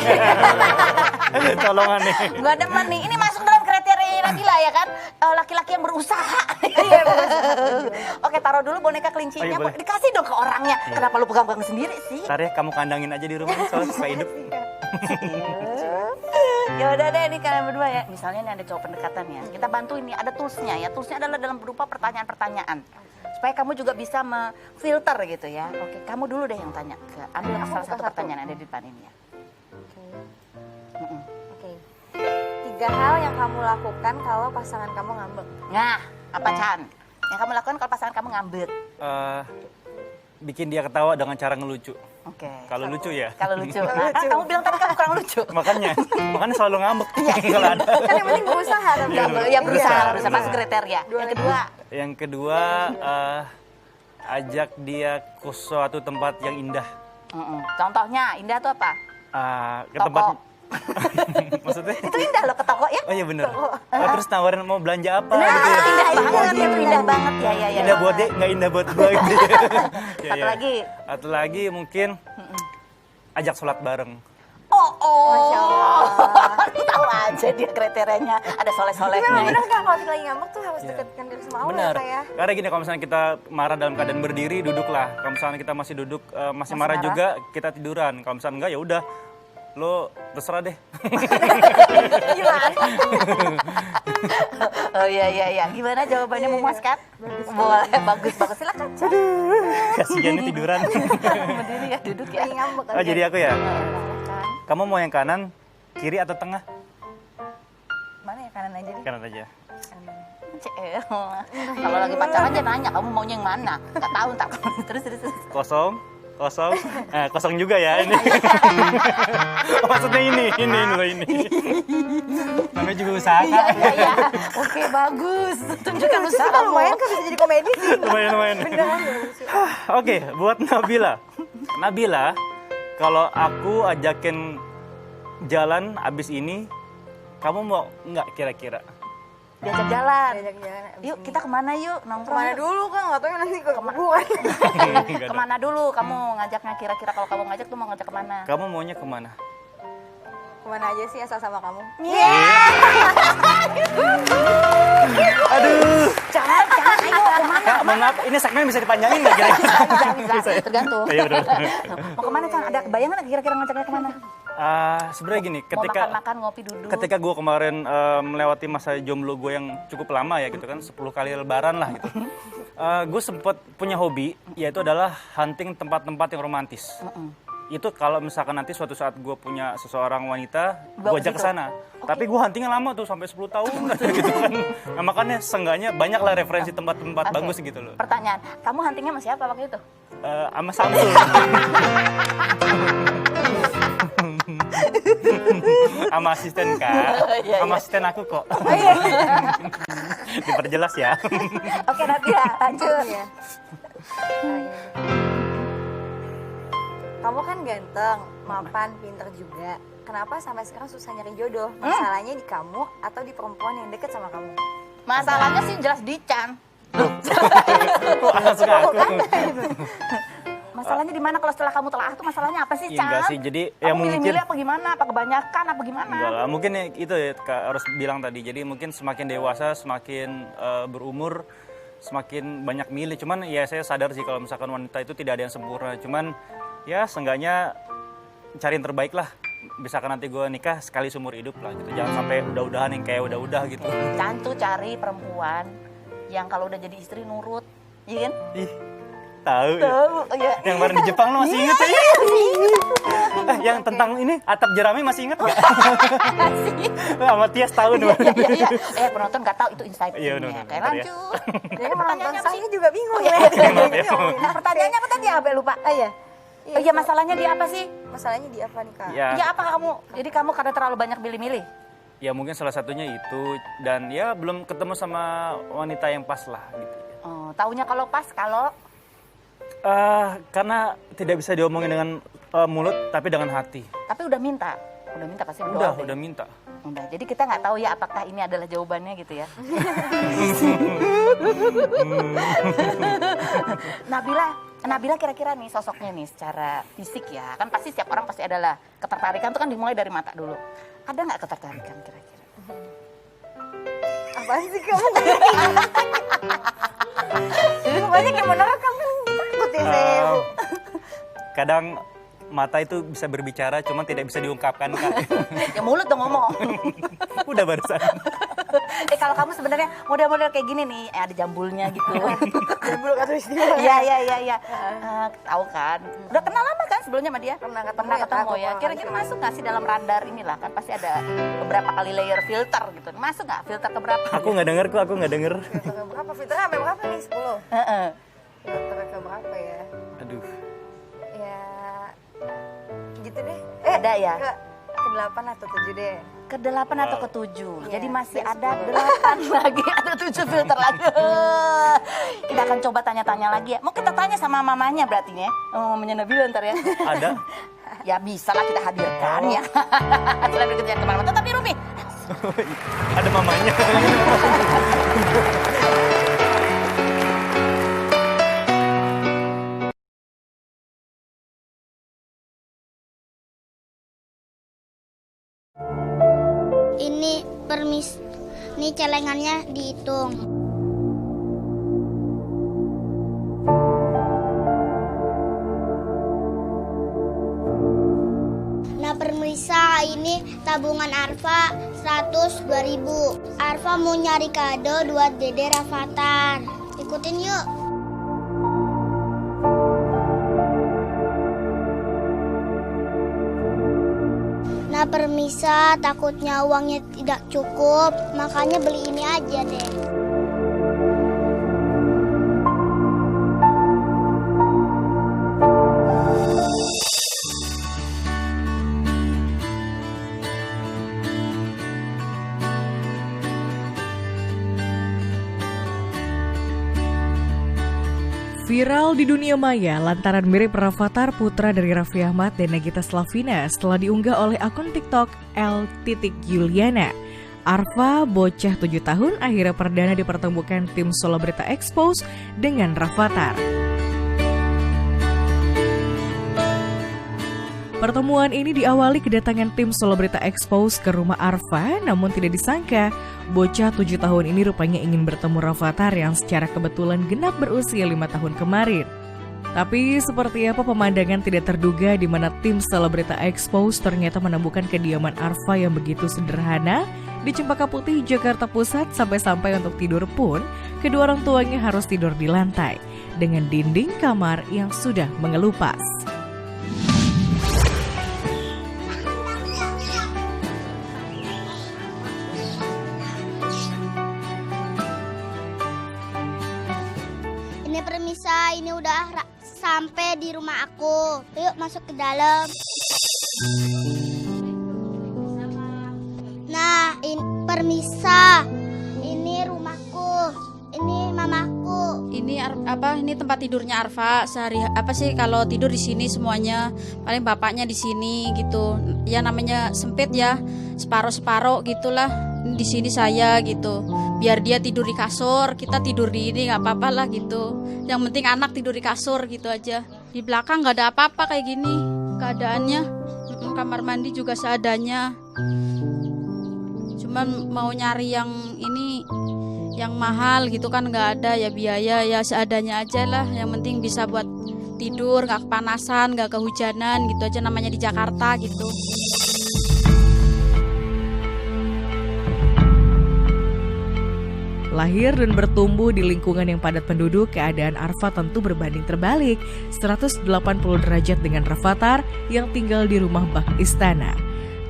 Colongan nih. Gak demen nih, ini masuk dalam kriteria Nabila ya kan? Laki-laki yang berusaha. Oke, taruh dulu boneka kelincinya. Oh, iya, boleh. Dikasih dong ke orangnya. Kenapa lu pegang-pegang sendiri sih? Ntar ya kamu kandangin aja di rumah soalnya supaya hidup. Ya udah deh, ini kalian berdua ya. Misalnya ini ada cowok pendekatan ya. Kita bantu ini, ada toolsnya ya. Toolsnya adalah dalam berupa pertanyaan-pertanyaan. Supaya kamu juga bisa memfilter gitu ya. Oke, kamu dulu deh yang tanya. Ambil salah satu pertanyaan yang ada di depan ini ya. Oke. 3 hal yang kamu lakukan kalau pasangan kamu ngambek. Nah, apa Chan? Yang kamu lakukan kalau pasangan kamu ngambek? Bikin dia ketawa dengan cara ngelucu. Oke. Kalau lucu ya. Kalau lucu. Kamu bilang tadi kamu kurang lucu. Makanya selalu ngambek. Kalau ada. Kan yang penting berusaha tapi. Ya berusaha masuk kriteria. Yang kedua ajak dia ke suatu tempat yang indah. Contohnya indah tuh apa? Ke tempat maksudnya? Itu indah loh, ke toko ya. Oh iya bener. Terus nawarin mau belanja apa Nah, gitu ya. indah banget ya. Indah buat dia, nggak indah buat gue gitu. Satu lagi mungkin ajak sholat bareng. Masya Allah. Tahu aja dia kriterianya ada soleh-solehnya. Memang bener kan kalau kita lagi ngambek tuh harus dekatkan diri sama Allah Bener. ya, Kak ya. Karena gini, kalau misalnya kita marah dalam keadaan berdiri, duduklah. Kalau misalnya kita masih duduk, masih marah juga, kita tiduran. Kalau misalnya enggak, ya udah lo terserah deh. Gimana? Oh iya. Gimana jawabannya memuaskan? Boleh, bagus. Silakan. Kasihan nih tiduran. Berdiri ya, duduk ya. Oh, jadi aku ya? Kamu mau yang kanan, kiri atau tengah? Mana ya, kanan aja nih? Kanan aja. Kalau lagi pacaran aja nanya, kamu maunya yang mana? Gak tahu ntar. Terus. Kosong. Kosong juga ya ini. Oh, maksudnya ini. Namanya juga usaha. Iya. Oke, bagus. Tunjukkan usaha. Lumayan kan bisa jadi komedi sih. Lumayan. Oke, buat Nabila. Nabila, kalau aku ajakin jalan abis ini, kamu mau nggak kira-kira? Diajak jalan. Yuk, kita kemana yuk? Nongkrong. Kemana dulu kan? Nggak tahu nanti ke Kemana dulu kamu ngajaknya kira-kira kalau kamu ngajak tuh mau ngajak kemana? Kamu maunya kemana? Kemana aja sih asal sama kamu? Aduh. Jangan, ayo kemana? Maaf, ini segmen bisa dipanjangin nggak kira-kira? Bisa, tergantung. Iya benar. Mau kemana Cang? Ada kebayangan nggak kira-kira ngajaknya kemana? Sebenarnya gini, Mau makan-makan, ngopi duduk. Ketika gue kemarin melewati masa jomblo gue yang cukup lama ya gitu kan, 10 kali lebaran lah gitu. Gue sempet punya hobi, yaitu adalah hunting tempat-tempat yang romantis. Itu kalau misalkan nanti suatu saat gue punya seseorang wanita, gue ajak ke sana. Tapi gue huntingnya lama tuh, sampai 10 tahun gitu kan. Nah, makanya seenggaknya banyak lah referensi tempat-tempat bagus gitu loh. Pertanyaan, kamu huntingnya sama siapa waktu itu? Sama Samsul. Sama asisten Kak. Sama asisten aku kok. Diperjelas ya. Oke, Nabila, lanjut. Kamu kan ganteng, mapan, pinter juga. Kenapa sampai sekarang susah nyari jodoh? Masalahnya di kamu atau di perempuan yang deket sama kamu? Masalahnya sih jelas di Chan. Masalahnya di mana kalau setelah kamu telah tuh masalahnya apa sih, Chan? Enggak sih, jadi ya mungkin milih-milih apa gimana? Apa kebanyakan apa gimana? Enggak lah, mungkin itu ya Kak harus bilang tadi. Jadi mungkin semakin dewasa, semakin berumur, semakin banyak milih. Cuman ya saya sadar sih kalau misalkan wanita itu tidak ada yang sempurna. Cuman ya seenggaknya cari yang terbaik lah. Misalkan nanti gue nikah sekali seumur hidup lah gitu. Jangan sampai udah-udahan yang kayak udah-udah gitu. Cantu cari perempuan yang kalau udah jadi istri nurut, iya kan? Ih, tahu ya. Yang kemarin di Jepang lo masih inget ya? Yang tentang ini atap jerami masih inget nggak? Sama Tias tahu dong. Iya. Penonton nggak tahu itu insight-nya. Kayak lanjut. Jadi pertanyaannya saya juga bingung ya. Nah, pertanyaannya apa tadi? Apa lupa? Iya, masalahnya di apa sih? Masalahnya di apa nih, Kak? Ya apa kamu? Jadi kamu karena terlalu banyak milih-milih? Ya mungkin salah satunya itu. Dan ya belum ketemu sama wanita yang pas lah gitu. Oh, taunya kalau pas kalau? Karena tidak bisa diomongin dengan mulut tapi dengan hati. Tapi udah minta pasti udah minta. Udah, jadi kita nggak tahu ya apakah ini adalah jawabannya gitu ya. Nabila kira-kira nih sosoknya nih secara fisik ya, kan pasti setiap orang pasti adalah ketertarikan tuh kan dimulai dari mata dulu. Ada nggak ketertarikan kira-kira? Apaan sih kamu? Banyak yang menerangkan kan takut ya saya. Kadang mata itu bisa berbicara, cuma tidak bisa diungkapkan Kak. Ya mulut dong ngomong. Udah barusan. Kalau kamu sebenarnya model-model kayak gini nih, ada jambulnya gitu. Jambul katulistiwa. Iya. Tahu kan? Udah kenal lama kan sebelumnya sama dia? Pernah ketemu ya. Kira-kira masuk nggak sih dalam radar inilah kan pasti ada beberapa kali layer filter gitu. Masuk nggak filter keberapa? Aku nggak denger kok, aku nggak denger. Filter keberapa? Filternya sampai berapa nih? 10? Filter keberapa ya? Aduh. Ya gitu deh. Ada ya? Ke-8 atau 7 deh. Ke-8 atau ke-7. Jadi masih ada 8 lagi, ada 7 filter lagi. Kita akan coba tanya-tanya lagi ya. Mau kita tanya sama mamanya berarti ya. Mamanya Nabila ntar ya. Ada? Ya bisa lah kita hadirkan ya. Selain berkerja kemana-mana. Tapi Rumi. Ada mamanya. Ini celengannya dihitung. Nah, permisi Tabungan Arfa 102.000. Arfa mau nyari kado buat Dede Rafathar. Ikutin yuk. Nah permisa, takutnya uangnya tidak cukup, makanya beli ini aja deh. Viral di dunia maya lantaran mirip Rafathar putra dari Raffi Ahmad dan Nagita Slavina setelah diunggah oleh akun TikTok L.Yuliana. Arfa, bocah 7 tahun, akhirnya perdana dipertemukan tim Solobrita Expose dengan Rafathar. Pertemuan ini diawali kedatangan tim Solobrita Expose ke rumah Arfa, namun tidak disangka bocah 7 tahun ini rupanya ingin bertemu Rafathar yang secara kebetulan genap berusia 5 tahun kemarin. Tapi seperti apa pemandangan tidak terduga di mana tim Solobrita Expose ternyata menemukan kediaman Arfa yang begitu sederhana di Cempaka Putih, Jakarta Pusat. Sampai-sampai untuk tidur pun kedua orang tuanya harus tidur di lantai dengan dinding kamar yang sudah mengelupas. Ini permisa, ini udah sampai di rumah aku. Yuk masuk ke dalam. Nah, ini permisa. Ini rumahku. Ini mamaku. Ini ini tempat tidurnya Arfa. Sehari kalau tidur di sini semuanya. Paling bapaknya di sini gitu. Ya namanya sempit ya. Separuh-separuh gitulah. Di sini saya gitu. Biar dia tidur di kasur, kita tidur di ini nggak apa-apa lah gitu. Yang penting anak tidur di kasur gitu aja. Di belakang nggak ada apa-apa kayak gini keadaannya. Kamar mandi juga seadanya. Cuman mau nyari yang ini yang mahal gitu kan nggak ada ya, biaya ya seadanya aja lah. Yang penting bisa buat tidur, nggak kepanasan, nggak kehujanan gitu aja, namanya di Jakarta gitu. Lahir dan bertumbuh di lingkungan yang padat penduduk, keadaan Arfa tentu berbanding terbalik 180 derajat dengan Rafathar yang tinggal di rumah bak istana.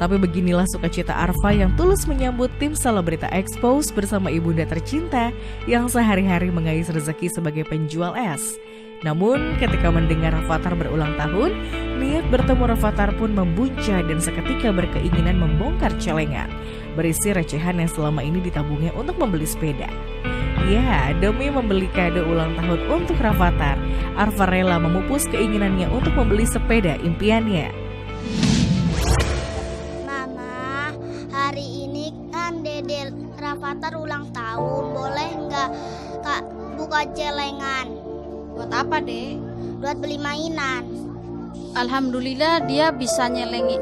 Tapi beginilah sukacita Arfa yang tulus menyambut tim Solobrita Expose bersama ibunda tercinta yang sehari-hari mengais rezeki sebagai penjual es. Namun ketika mendengar Rafathar berulang tahun, niat bertemu Rafathar pun membuncah dan seketika berkeinginan membongkar celengan berisi recehan yang selama ini ditabungnya untuk membeli sepeda. Ya, demi membeli kado ulang tahun untuk Rafathar, Arfa rela memupus keinginannya untuk membeli sepeda impiannya. Mama, hari ini kan Dede Rafathar ulang tahun, boleh nggak Kak buka celengan? Buat apa, Dek? Buat beli mainan. Alhamdulillah dia bisa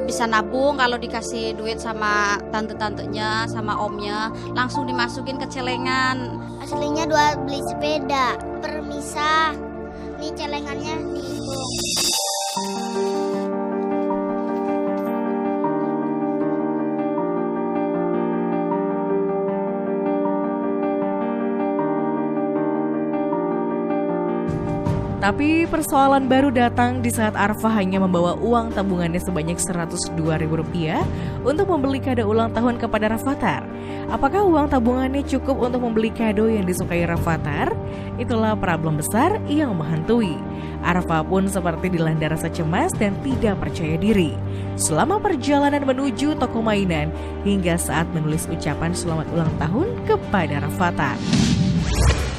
bisa nabung. Kalau dikasih duit sama tante-tantenya, sama omnya, langsung dimasukin ke celengan. Aslinya buat beli sepeda. Permisa, nih celengannya dihitung. Tapi persoalan baru datang di saat Arfa hanya membawa uang tabungannya sebanyak Rp102.000 untuk membeli kado ulang tahun kepada Rafathar. Apakah uang tabungannya cukup untuk membeli kado yang disukai Rafathar? Itulah problem besar yang menghantui. Arfa pun seperti dilanda rasa cemas dan tidak percaya diri selama perjalanan menuju toko mainan hingga saat menulis ucapan selamat ulang tahun kepada Rafathar.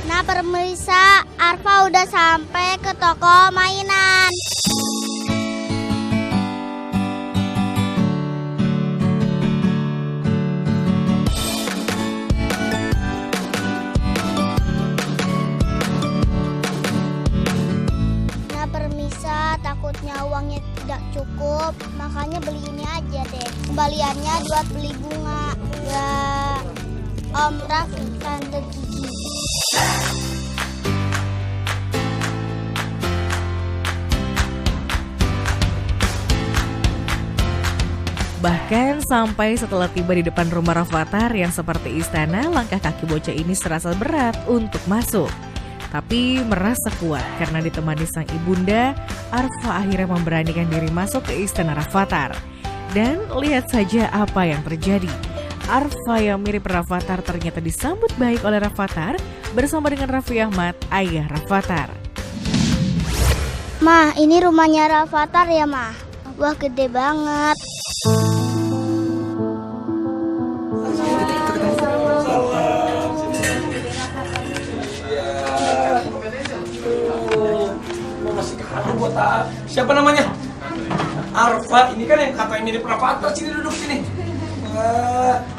Nah pemirsa, Arfa udah sampai ke toko mainan. Nah pemirsa, takutnya uangnya tidak cukup, makanya beli ini aja deh. Kembaliannya buat beli bunga. Ya, Om Raf, Tante Gigi. Bahkan sampai setelah tiba di depan rumah Rafathar yang seperti istana, langkah kaki bocah ini serasa berat untuk masuk. Tapi merasa kuat karena ditemani sang ibunda, Arfa akhirnya memberanikan diri masuk ke istana Rafathar. Dan lihat saja apa yang terjadi. Arfa yang mirip Rafathar ternyata disambut baik oleh Rafathar bersama dengan Raffi Ahmad, ayah Rafathar. Mah, ini rumahnya Rafathar ya, Mah? Wah, gede banget. Siapa namanya? Arfa, ini kan yang katanya mirip Rafathar. Sini duduk sini.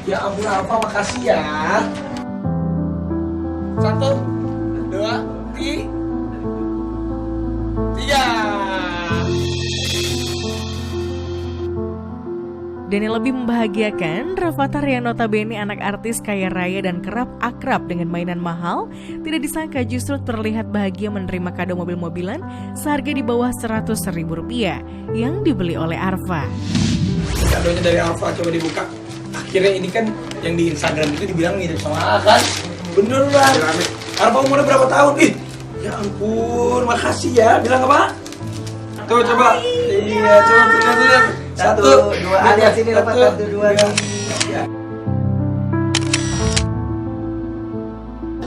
Ya ampun Arfa, makasih ya. 1, 2, 3. Dan yang lebih membahagiakan, Rafathar yang notabene anak artis kaya raya dan kerap akrab dengan mainan mahal, tidak disangka justru terlihat bahagia menerima kado mobil-mobilan seharga di bawah Rp100.000 yang dibeli oleh Arfa. Kadonya dari Arfa, coba dibuka. Akhirnya ini kan yang di Instagram itu dibilang mirip sama kan? Bener lah. Arfa umurnya berapa tahun? Ya ampun, makasih ya. Bilang apa? Tuh coba. Iya, coba lihat. 1, 2, lihat sini Rafathar. 1, 2, 3.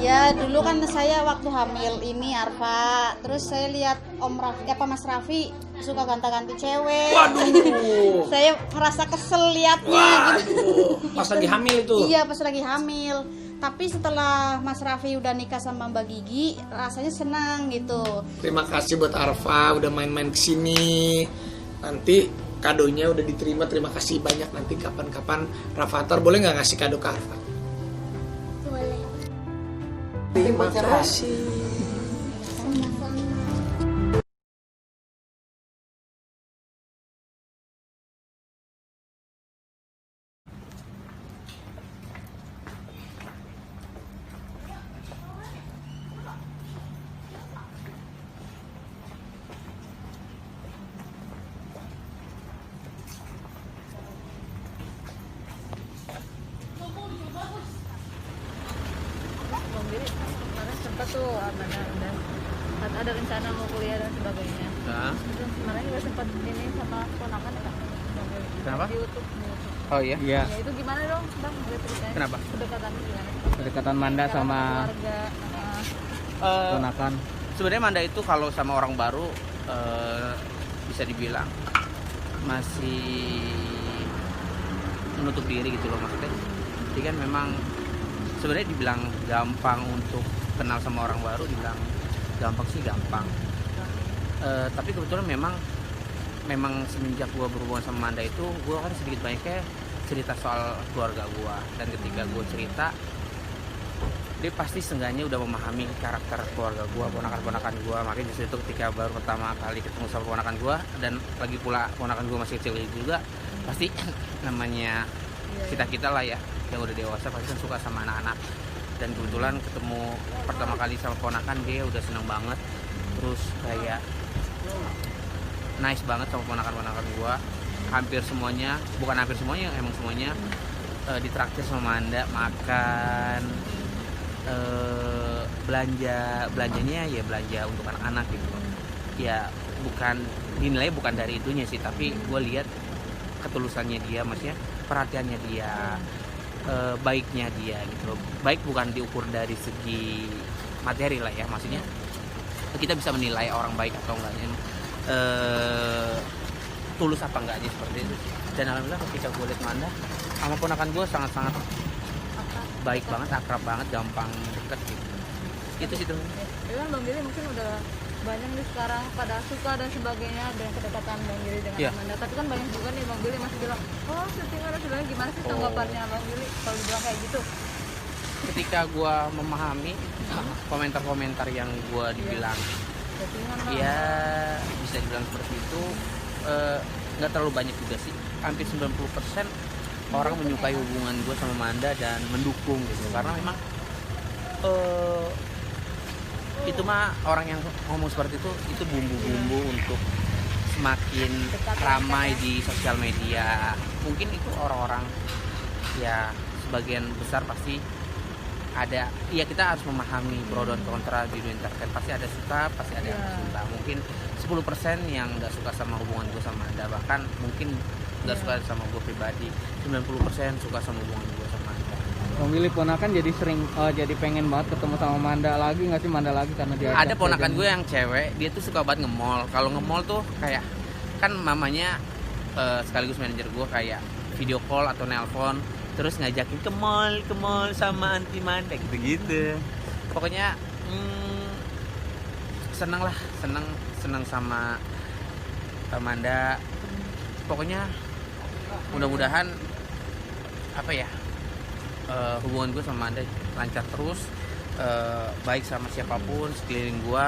Ya dulu kan saya waktu hamil ini Arfa, terus saya lihat Mas Raffi suka ganta-ganti cewek. Waduh. Saya merasa kesel liatnya gitu. Pas lagi hamil itu. Iya, pas lagi hamil. Tapi setelah Mas Raffi udah nikah sama Mbak Gigi, rasanya senang gitu. Terima kasih buat Arfa udah main-main kesini. Nanti kadonya udah diterima, terima kasih banyak. Nanti kapan-kapan Rafathar boleh nggak ngasih kado ke Arfa? Boleh. Terima kasih. Tuh ada rencana mau kuliah dan sebagainya. Terus kemarin juga sempat ini sama ponakan ya. Kenapa? Di YouTube. Oh iya. Ya, itu gimana dong, Bang? Ceritanya. Kenapa? Kedekatannya gimana? Kedekatan Manda sama ponakan. Sebenarnya Manda itu kalau sama orang baru bisa dibilang masih menutup diri gitu loh maksudnya. Jadi kan memang sebenarnya dibilang gampang untuk kenal sama orang baru, dibilang gampang sih gampang. Tapi kebetulan memang semenjak gue berhubungan sama Manda itu, gue kan sedikit banyaknya cerita soal keluarga gue, dan ketika gue cerita, dia pasti seenggaknya udah memahami karakter keluarga gue, ponakan-ponakan gue. Makanya justru itu ketika baru pertama kali ketemu sama ponakan gue, dan lagi pula ponakan gue masih kecil juga, pasti namanya kita lah ya, yang udah dewasa pasti kan suka sama anak-anak. Dan kebetulan ketemu pertama kali sama ponakan, dia udah seneng banget, terus kayak nice banget sama ponakan-ponakan gua. Hampir semuanya, bukan hampir semuanya, emang semuanya ditraktir sama Manda, makan, belanjanya ya belanja untuk anak-anak gitu. Ya bukan dinilai bukan dari itunya sih, tapi gue lihat ketulusannya dia, maksudnya perhatiannya dia, baiknya dia gitu loh. Baik bukan diukur dari segi materi lah ya, maksudnya kita bisa menilai orang baik atau enggaknya, tulus apa enggaknya seperti itu. Dan alhamdulillah ketika gue lihat Manda sama ponakan gue sangat-sangat baik banget, akrab banget, gampang deket gitu. Itu sih tuh. Ya kan Bang Billy mungkin udah banyak nih sekarang pada suka dan sebagainya dengan kedekatan Bang Billy dengan Amanda. Tapi kan banyak juga nih Bang Billy masih bilang, oh syutingan dan sebagainya. Gimana sih tanggapannya Bang Billy kalau dibilang kayak gitu? Ketika gue memahami komentar-komentar yang gue dibilang, ya bisa dibilang seperti itu, nggak terlalu banyak juga sih. Hampir 90% orang menyukai hubungan gue sama Manda dan mendukung gitu, karena memang itu mah orang yang ngomong seperti itu bumbu-bumbu untuk semakin ramai di sosial media. Mungkin itu orang-orang ya sebagian besar pasti ada, ya kita harus memahami pro dan kontra di dunia entertain. Pasti ada suka, pasti ada yang suka. Mungkin 10% yang nggak suka sama hubungan gue sama Anda, bahkan mungkin nggak suka sama gue pribadi. 90% suka sama hubungan gue sama Anda. Bang Willy, ponakan jadi sering jadi pengen banget ketemu sama Manda lagi nggak sih? Manda lagi karena dia ada ponakan gue yang cewek, dia tuh suka banget nge-mall. Kalau nge-mall tuh kayak kan mamanya sekaligus manajer gue, kayak video call atau nelpon terus ngajakin ke mall sama anti Manda gitu. Pokoknya seneng sama Manda. Pokoknya mudah-mudahan apa ya, hubungan gue sama Manda lancar terus, baik sama siapapun sekeliling gue,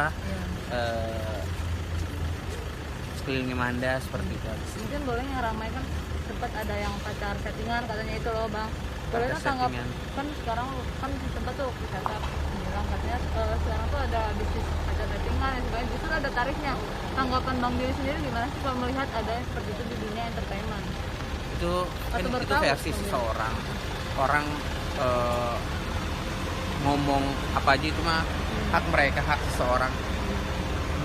sekelilingnya Manda seperti itu. Mungkin boleh yang ramai kan sempat ada yang pacar settingan katanya itu loh Bang. Boleh kan tanggap, kan sekarang kan sempat tuh kita bilang katanya sekarang tuh ada bisnis pacar settingan yang sebenarnya justru ada tarifnya. Tanggapan Bang Billy sendiri gimana sih kalau melihat ada seperti itu di dunia entertainment? Itu kan itu versi seseorang. Orang ngomong apa aja itu mah hak mereka, hak seseorang.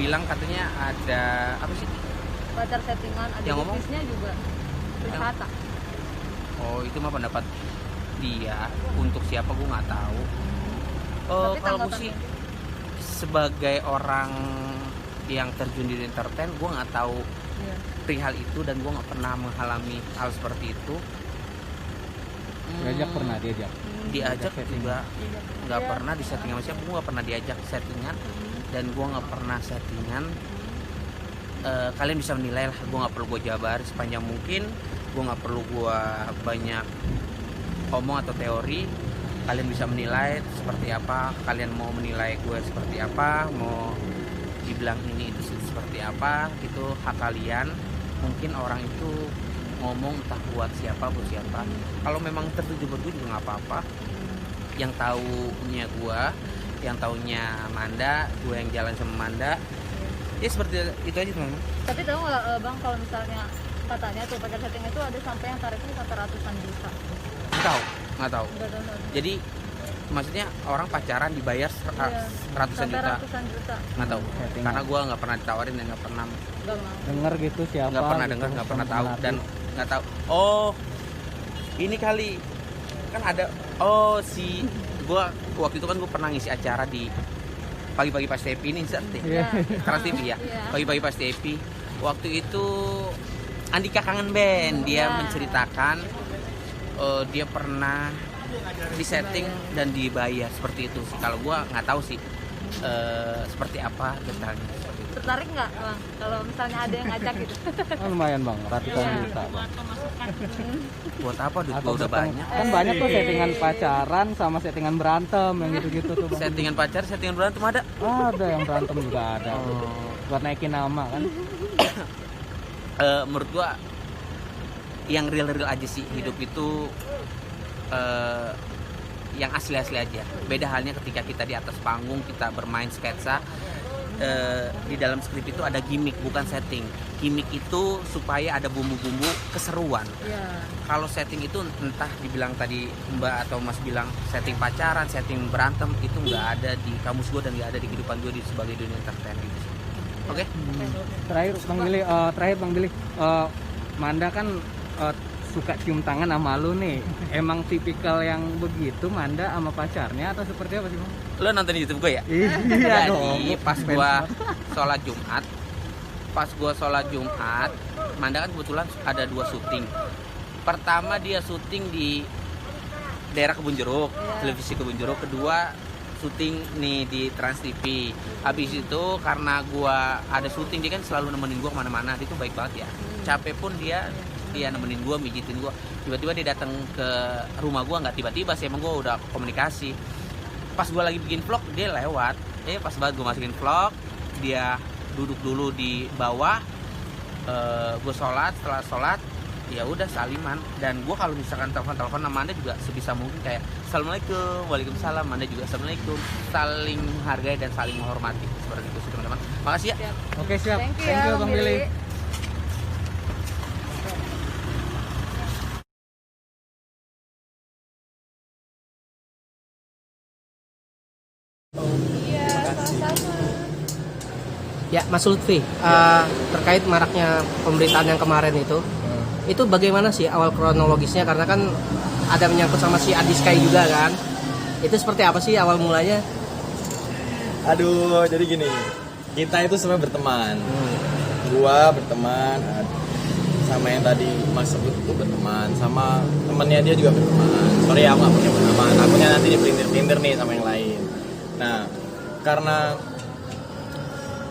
Bilang katanya ada apa sih? Pacar settingan, ada yang bisnisnya juga wisata. Oh, itu mah pendapat dia. Untuk siapa gue nggak tahu. Kalau gue sih sebagai orang yang terjun di entertain, gue nggak tahu perihal itu dan gue nggak pernah mengalami hal seperti itu. Diajak pernah diajak juga nggak pernah di settingan sama siapa. Gue nggak pernah diajak settingan dan gue nggak pernah settingan. Kalian bisa menilai lah, gue nggak perlu gue jabar sepanjang mungkin, gue nggak perlu gue banyak omong atau teori. Kalian bisa menilai seperti apa, kalian mau menilai gue seperti apa, mau dibilang ini itu seperti apa, gitu hak kalian. Mungkin orang itu ngomong entah buat siapa. Kalau memang tertuju buat gue juga nggak apa-apa. Yang taunya gue, yang taunya Manda, gue yang jalan sama Manda, ya seperti itu aja teman-teman. Tapi tahu nggak Bang, kalau misalnya katanya tuh pacar setting itu ada sampai yang tarifnya sampai ratusan juta. Nggak tahu. Jadi maksudnya orang pacaran dibayar ratusan juta. Nggak tahu. Karena gue nggak pernah ditawarin dan nggak pernah denger gitu siapa. Nggak pernah gitu, dengar, nggak pernah tahu dan nggak tahu. Oh, ini kali kan ada. Oh, si gue waktu itu kan gue pernah ngisi acara di Pagi-pagi pas TV ini Trans TV ya. Pagi-pagi pas TV. Waktu itu Andika Kangen Band, dia menceritakan dia pernah disetting dan dibayar seperti itu sih. Kalau gua nggak tahu sih seperti apa detailnya. Tertarik nggak Bang kalau misalnya ada yang ngajak gitu? Lumayan Bang, ratusan juta. Buat apa? Duit gua udah banyak. Kan banyak tuh settingan pacaran sama settingan berantem yang gitu-gitu tuh Bang. Settingan pacar, settingan berantem ada? Ada yang berantem juga ada. Buat naikin nama kan. Menurut gua yang real aja sih hidup itu, yang asli aja. Beda halnya ketika kita di atas panggung kita bermain sketsa. Di dalam skrip itu ada gimmick, bukan setting. Gimmick itu supaya ada bumbu-bumbu keseruan. Kalau setting itu entah dibilang tadi Mbak atau Mas bilang setting pacaran, setting berantem, itu nggak ada di kamus gue dan nggak ada di kehidupan gue sebagai dunia entertain gitu. Oke? Terakhir Bang Billy, Manda kan suka cium tangan sama lu nih. Emang tipikal yang begitu Manda sama pacarnya atau seperti apa sih Bang? Lo nonton di YouTube gue ya? Iya dong. Jadi pas gue sholat Jumat, Manda kan kebetulan ada 2 syuting. Pertama dia syuting di daerah Kebun Jeruk, televisi Kebun Jeruk. Kedua syuting nih di Trans TV. Habis itu karena gue ada syuting, dia kan selalu nemenin gue kemana-mana. Dia tuh baik banget ya. Capek pun dia nemenin gue, mijitin gue. Tiba-tiba dia datang ke rumah gue, nggak tiba-tiba sih, emang gue udah komunikasi. Pas gue lagi bikin vlog dia lewat, pas banget gue masukin vlog, dia duduk dulu di bawah, gue sholat. Setelah sholat ya udah saliman. Dan gue kalau misalkan telepon sama Anda juga sebisa mungkin kayak assalamualaikum, waalaikumsalam, Anda juga assalamualaikum, saling menghargai dan saling menghormati seperti itu sih teman-teman. Makasih ya. Oke siap. Thank you Bang Billy. Ya, Mas Lutfi, terkait maraknya pemberitaan yang kemarin itu bagaimana sih awal kronologisnya? Karena kan ada menyangkut sama si Adiskai juga kan. Itu seperti apa sih awal mulanya? Aduh, jadi gini, kita itu sebenarnya berteman. Gua berteman sama yang tadi Mas sebut itu berteman, sama temennya dia juga berteman. Sorry aku nggak punya berteman, akunya nanti dipelintir-pelintir nih sama yang lain. Nah,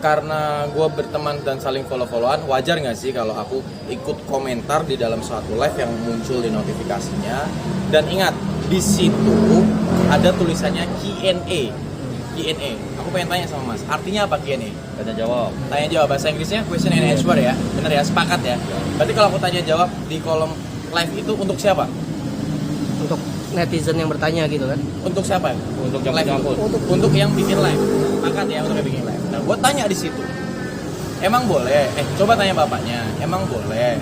karena gue berteman dan saling follow-followan, wajar nggak sih kalau aku ikut komentar di dalam suatu live yang muncul di notifikasinya. Dan ingat, di situ ada tulisannya Q&A. Aku pengen tanya sama Mas, artinya apa Q&A? Tanya jawab. Tanya jawab, bahasa Inggrisnya question and answer ya, bener ya, sepakat ya. Berarti kalau aku tanya jawab di kolom live itu untuk siapa? Untuk netizen yang bertanya gitu kan? Untuk siapa? Untuk yang live itu. Untuk yang bikin live. Sepakat ya, untuk yang bikin live. Nah, gue tanya di situ, emang boleh? Coba tanya bapaknya, emang boleh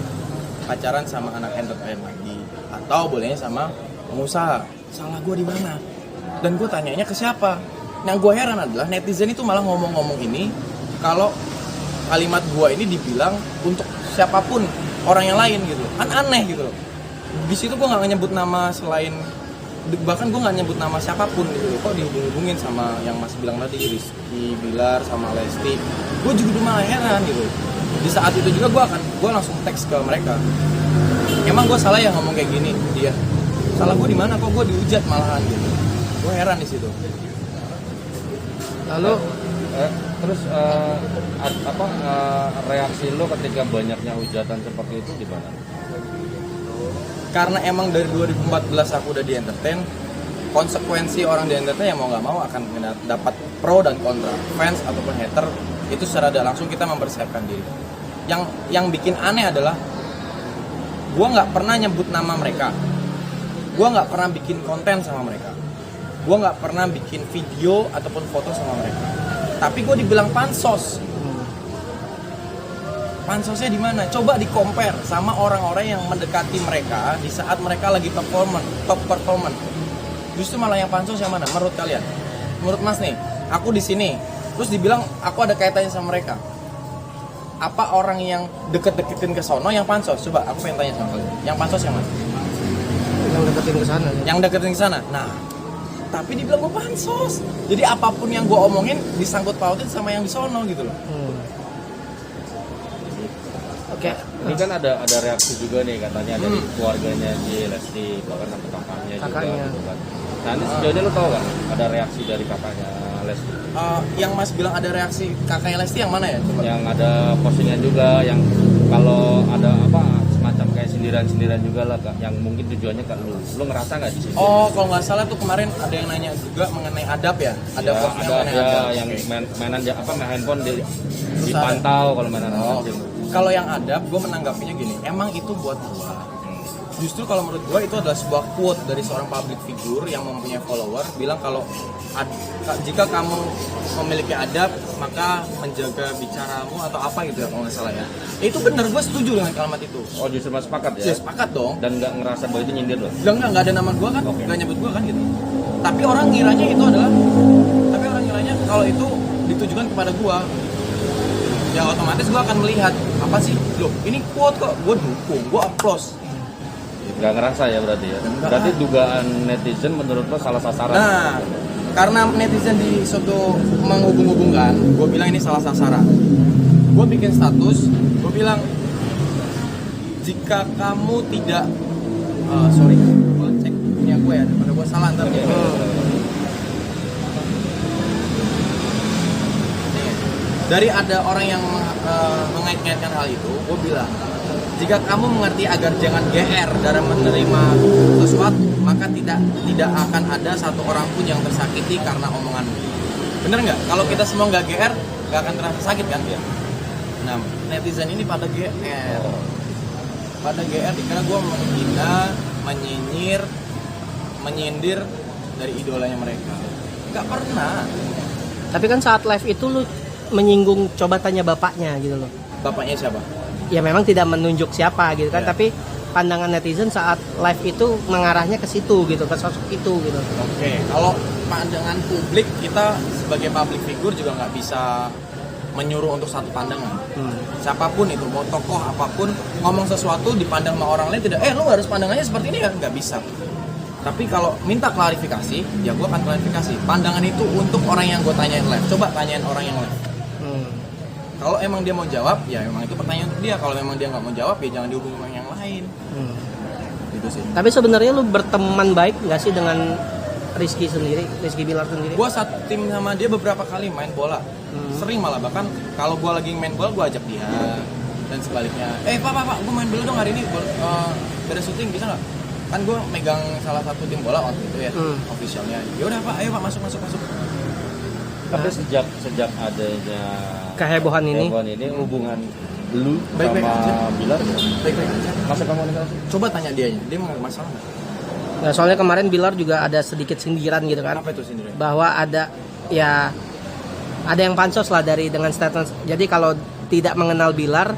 pacaran sama anak entertain lagi? Atau bolehnya sama pengusaha? Salah gue di mana? Dan gue tanyanya ke siapa? Yang gue heran adalah netizen itu malah ngomong-ngomong ini kalau kalimat gue ini dibilang untuk siapapun orang yang lain gitu, kan aneh gitu loh. Di situ gue nggak nyebut nama selain, bahkan gue nggak nyebut nama siapapun gitu loh. Kok dihubung-hubungin sama yang Mas bilang tadi, Rizky Bilar sama Lesti? Gue juga malah heran gitu. Di saat itu juga gue langsung teks ke mereka. Emang gue salah ya ngomong kayak gini? Dia salah gue di mana? Kok gue dihujat malahan gitu? Gue heran di situ. Lalu terus reaksi lo ketika banyaknya hujatan seperti itu gimana? Karena emang dari 2014 aku udah di entertain, konsekuensi orang di entertain yang mau nggak mau akan dapat pro dan kontra, fans ataupun hater, itu secara tidak langsung kita mempersiapkan diri. Yang bikin aneh adalah gue nggak pernah nyebut nama mereka, gue nggak pernah bikin konten sama mereka, gue nggak pernah bikin video ataupun foto sama mereka, tapi gue dibilang pansos. Pansosnya di mana? Coba di-compare sama orang-orang yang mendekati mereka di saat mereka lagi top performance. Justru malah yang pansos yang mana? Menurut kalian? Menurut Mas nih, aku di sini, terus dibilang aku ada kaitannya sama mereka. Apa orang yang deket-deketin ke sono yang pansos? Coba aku pengen tanya sama kalian. Yang pansos yang mana? Yang deketin ke sana. Yang deketin ke sana. Nah, tapi dibilang gue pansos. Jadi apapun yang gue omongin disangkut pautin sama yang di sono gitu loh. Oke. Ini kan ada reaksi juga nih katanya dari keluarganya si Lesti, bahkan sampai kakaknya juga gitu kan. Nah, ini sejauh ini lo tau kan ada reaksi dari kakaknya Lesti? Yang Mas bilang ada reaksi kakaknya Lesti yang mana ya? Coba. Yang ada postingan juga yang kalau ada semacam kayak sindiran-sindiran juga lah, yang mungkin tujuannya ke lu ngerasa nggak di sini? Oh, kalau nggak salah tuh kemarin ada yang nanya juga mengenai adab ya? Ada yang mainan handphone dipantau kalau mainan Kalau yang adab, gue menanggapinya gini, emang itu buat gue. Justru kalau menurut gue itu adalah sebuah quote dari seorang public figure yang mempunyai follower, bilang kalau jika kamu memiliki adab, maka menjaga bicaramu atau apa gitu ya, kalau nggak salah ya. Itu benar, gue setuju dengan kalimat itu. Oh, justru Mas sepakat ya? Ya, sepakat dong. Dan nggak ngerasa bahwa itu nyindir loh? Nggak ada nama gue kan, nggak nyebut gue kan gitu. Tapi orang ngiranya kalau itu ditujukan kepada gue. Ya otomatis gue akan melihat apa sih, loh ini quote kok, gue dukung, gue applause. Nggak ngerasa ya berarti ya? Berarti dugaan netizen menurut lo salah sasaran? Nah, karena netizen di suatu menghubung-hubungkan, gue bilang ini salah sasaran. Gue bikin status, gue bilang jika kamu tidak, sorry, gue cek punya gue ya, daripada gue salah ntar. Dari ada orang yang mengait-ngaitkan hal itu, gue bilang, jika kamu mengerti agar jangan GR dalam menerima sesuatu, maka tidak akan ada satu orang pun yang tersakiti karena omonganmu. Bener nggak? Kalau kita semua nggak GR, nggak akan terasa sakit kan? Nah, netizen ini pada GR. Pada GR dikira gue menghina, menyinyir, menyindir dari idolanya mereka. Nggak pernah. Tapi kan saat live itu lu menyinggung, coba tanya bapaknya gitu loh. Bapaknya siapa? Ya memang tidak menunjuk siapa gitu kan, tapi pandangan netizen saat live itu mengarahnya ke situ gitu, ke sosok itu gitu. Oke, kalau pandangan publik, kita sebagai public figure juga nggak bisa menyuruh untuk satu pandangan. Siapapun itu, mau tokoh apapun, ngomong sesuatu dipandang sama orang lain tidak, lu harus pandangannya seperti ini, nggak bisa. Tapi kalau minta klarifikasi, ya gue akan klarifikasi. Pandangan itu untuk orang yang gue tanyain live. Coba tanyain orang yang live. Kalau emang dia mau jawab, ya emang itu pertanyaan untuk dia. Kalau memang dia nggak mau jawab, ya jangan dihubungi sama yang lain. Gitu sih. Tapi sebenarnya lu berteman baik nggak sih dengan Rizky Bilar sendiri? Gue satu tim sama dia beberapa kali main bola. Sering malah, bahkan kalau gue lagi main bola, gue ajak dia. Dan sebaliknya, pak, gue main bola dong hari ini, beda syuting, bisa nggak? Kan gue megang salah satu tim bola waktu itu ya, officialnya. Yaudah pak, ayo pak, masuk. Tapi sejak adanya kehebohan ini hubungan lu baik-baik sama aja. Bilar Baik-baik aja. masa komunikasi? Coba tanya dia mau masalah nggak? Nah, soalnya kemarin Bilar juga ada sedikit sindiran gitu kan. Apa itu sindiran? Bahwa ada yang pansos lah dengan statement. Jadi kalau tidak mengenal Bilar,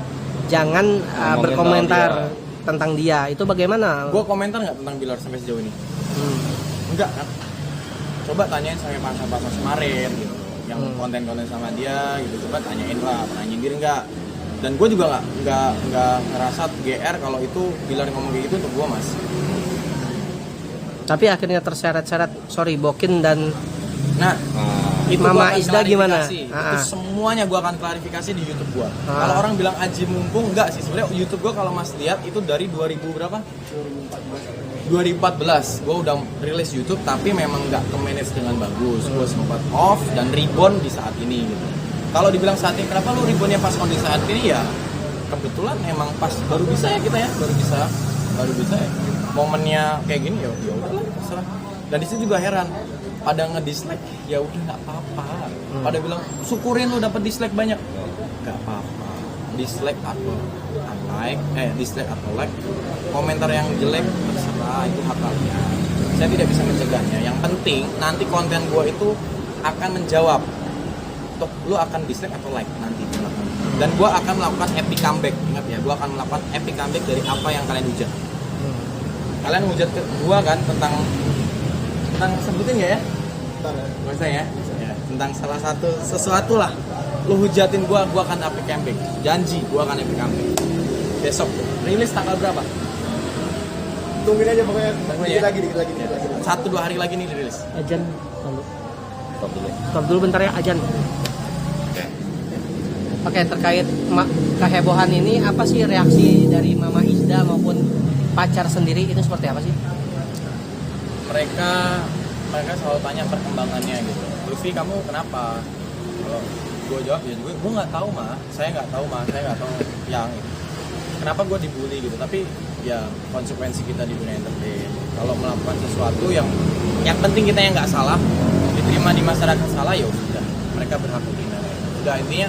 jangan berkomentar tentang dia. Itu bagaimana? Gue komentar nggak tentang Bilar sampai sejauh ini? Enggak kan? Coba tanyain sampai pasang kemarin gitu, yang konten-konten sama dia gitu. Coba tanyain lah, pernah nyindir nggak? Dan gue juga nggak ngerasa GR kalau itu Bilar ngomong kayak gitu untuk gue, mas. Tapi akhirnya terseret-seret, Bokin dan itu Mama Isda gimana? Itu semuanya gue akan klarifikasi di YouTube gue. Kalau orang bilang Aji mumpung, enggak sih. Sebenarnya YouTube gue kalau mas lihat itu dari 2000 berapa? 2014 gue udah rilis YouTube, tapi memang nggak ke-manage dengan bagus. Gue sempat off dan rebound di saat ini gitu. Kalau dibilang saat ini, kenapa lu reboundnya pas kondisi saat ini, ya kebetulan emang pas baru bisa ya kita ya, baru bisa ya. Momennya kayak gini ya udahlah, terserah. Dan di situ juga heran, pada nge-dislike, ya udah nggak apa-apa. Pada bilang syukurin lu dapet dislike banyak, nggak apa-apa. Dislike atau like, komentar yang jelek terserah, itu hak kalian. Saya tidak bisa mencegahnya. Yang penting nanti konten gue itu akan menjawab. Untuk lu akan dislike atau like nanti. Dan gue akan melakukan epic comeback. Ingat ya, gue akan melakukan epic comeback dari apa yang kalian hujat. Kalian hujat ke gue kan tentang sebutin nggak ya? Nggak usah ya. Tentang salah satu sesuatu lah. Lu hujatin gue akan epic comeback. Janji, gue akan epic comeback. Besok rilis tanggal berapa? Tungguin aja pokoknya. Dikit lagi. 1-2 hari lagi nih rilis. Ajan lalu. Stop dulu bentar ya, Ajan. Oke, terkait kehebohan ini, apa sih reaksi dari Mama Isda maupun pacar sendiri itu seperti apa sih? Mereka selalu tanya perkembangannya gitu. Lutfi, kamu kenapa? Kalau gue jawab ya juga, gue nggak tahu saya nggak tahu yang itu. Kenapa gue dibully gitu? Tapi ya konsekuensi kita di dunia entertain. Kalau melakukan sesuatu yang penting kita yang nggak salah, diterima di masyarakat salah, ya udah, mereka berhak menghina. Udah, intinya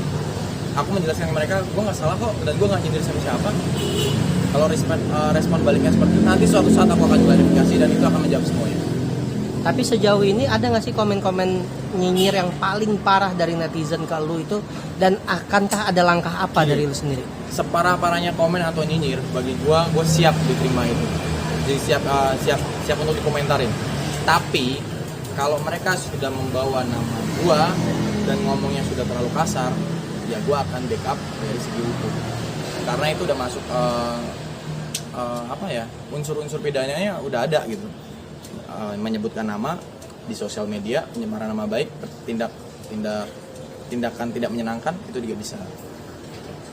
aku menjelaskan ke mereka, gue nggak salah kok, dan gue nggak nyindir sama siapa. Kalau respon baliknya seperti itu, nanti suatu saat aku akan klarifikasi dan itu akan menjawab semuanya. Tapi sejauh ini ada nggak sih komen-komen nyinyir yang paling parah dari netizen ke lu itu, dan akankah ada langkah apa dari lu sendiri? Separah-parahnya komen atau nyinyir, bagi gue siap diterima itu. Jadi siap untuk dikomentarin. Tapi kalau mereka sudah membawa nama gue dan ngomongnya sudah terlalu kasar, ya gue akan backup dari segi hukum. Karena itu udah masuk unsur-unsur pidananya udah ada gitu. Menyebutkan nama di sosial media, pencemaran nama baik, tindakan tidak menyenangkan, itu juga bisa.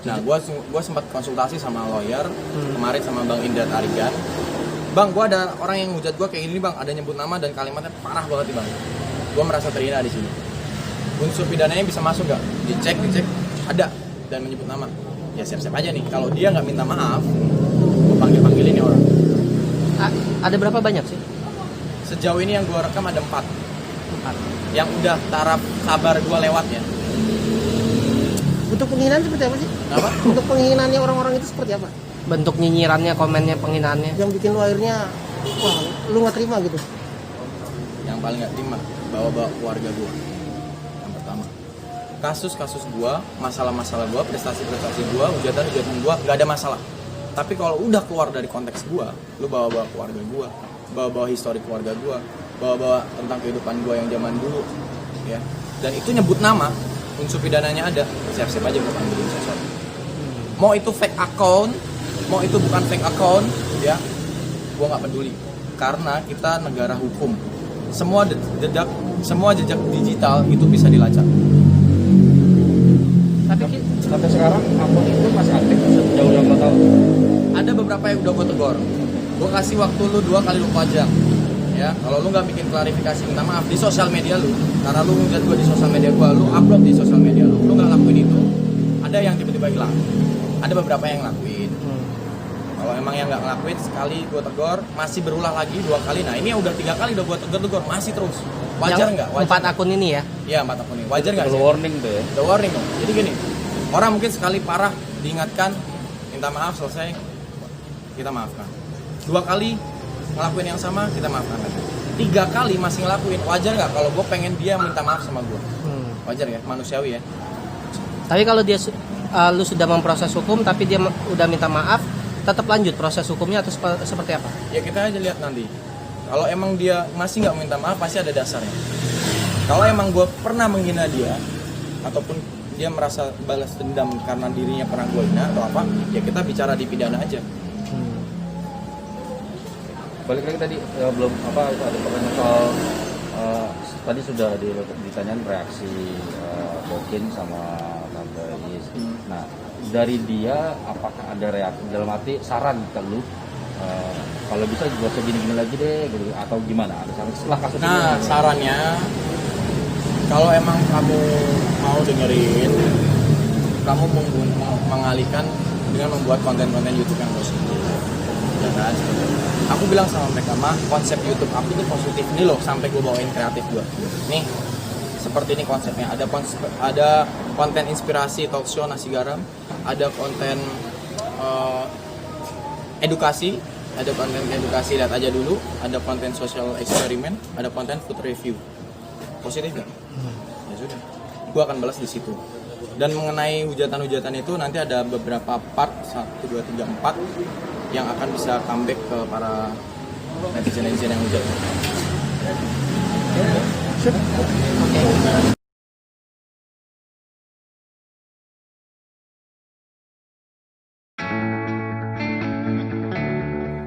Nah, gue sempat konsultasi sama lawyer kemarin sama Bang Indra Tarigan. Bang, gue ada orang yang hujat gue kayak gini bang, ada nyebut nama dan kalimatnya parah banget nih bang. Gue merasa terhina di sini. Unsur pidananya bisa masuk gak? Dicek, ada dan menyebut nama. Ya siap-siap aja nih. Kalau dia nggak minta maaf, gue panggilin nih orang. Ada berapa banyak sih? Sejauh ini yang gue rekam ada 4. Yang udah taraf kabar gue lewat ya. Untuk penghinaan seperti apa sih? Apa? Untuk penghinaannya orang-orang itu seperti apa? Bentuk nyinyirannya, komennya, penghinaannya. Yang bikin lu akhirnya, wah, lu nggak terima gitu? Yang paling nggak terima, bawa keluarga gue. Yang pertama, kasus gue, masalah-masalah gue, prestasi gue, hujatan gue, nggak ada masalah. Tapi kalau udah keluar dari konteks gua, lu bawa-bawa keluarga gua, bawa-bawa histori keluarga gua, bawa-bawa tentang kehidupan gua yang zaman dulu, ya. Dan itu nyebut nama, unsur pidananya ada, siap-siap aja gua panggilin sensor. Mau itu fake account, mau itu bukan fake account, ya, gua nggak peduli. Karena kita negara hukum, semua jejak digital itu bisa dilacak. Tapi sampai sekarang akun itu masih aktif sejauh yang lo tahu? Ada beberapa yang udah gue tegur. Gue kasih waktu lu 2 kali 24 jam. Ya, kalau lu nggak bikin klarifikasi, minta maaf di sosial media lu, karena lu ngeliat gue di sosial media gue, lu upload di sosial media lu nggak lakuin itu, ada yang tiba-tiba hilang. Ada beberapa yang ngelakuin. Kalau emang yang nggak ngelakuin, sekali gue tegur, masih berulah lagi 2 kali. Nah ini udah 3 kali udah gue tegur, masih terus. Wajar nggak? 4 akun ini ya? Iya, 4 akun ini. Wajar nggak sih? Warning tuh ya? The warning dong. Jadi gini, orang mungkin sekali parah diingatkan, minta maaf, selesai, kita maafkan. 2 kali ngelakuin yang sama, kita maafkan lagi. 3 kali masih ngelakuin, wajar nggak kalau gue pengen dia minta maaf sama gue? Wajar ya, manusiawi ya. Tapi kalau dia lu sudah memproses hukum tapi dia udah minta maaf, tetap lanjut proses hukumnya atau seperti apa? Ya kita aja lihat nanti. Kalau emang dia masih nggak minta maaf, pasti ada dasarnya. Kalau emang gue pernah menghina dia, ataupun dia merasa balas dendam karena dirinya pernah gue hina atau apa, ya kita bicara di pidana aja. Balik lagi tadi belum apa ada pertanyaan soal tadi sudah ditanyain reaksi Bokin sama Tante Is. Nah dari dia apakah ada reaksi dalam arti saran ke lu kalau bisa gak usah gini-gini lagi deh gitu, atau gimana? Ada saran setelah kasus ini? Nah sarannya kalau emang kamu mau dengerin, kamu mengalihkan dengan membuat konten-konten YouTube yang positif. Ya kan? Aku bilang sama mereka, mah konsep YouTube aku ini positif nih loh, sampai gue bawain kreatif gue. Nih, seperti ini konsepnya. Ada konten inspirasi talk show nasi garam, ada konten edukasi, lihat aja dulu, ada konten social eksperimen, ada konten food review. Positif nggak? Ya sudah, gue akan balas di situ. Dan mengenai hujatan-hujatan itu nanti ada beberapa part 1, 2, 3, 4 yang akan bisa comeback ke para netizen-netizen yang hujat.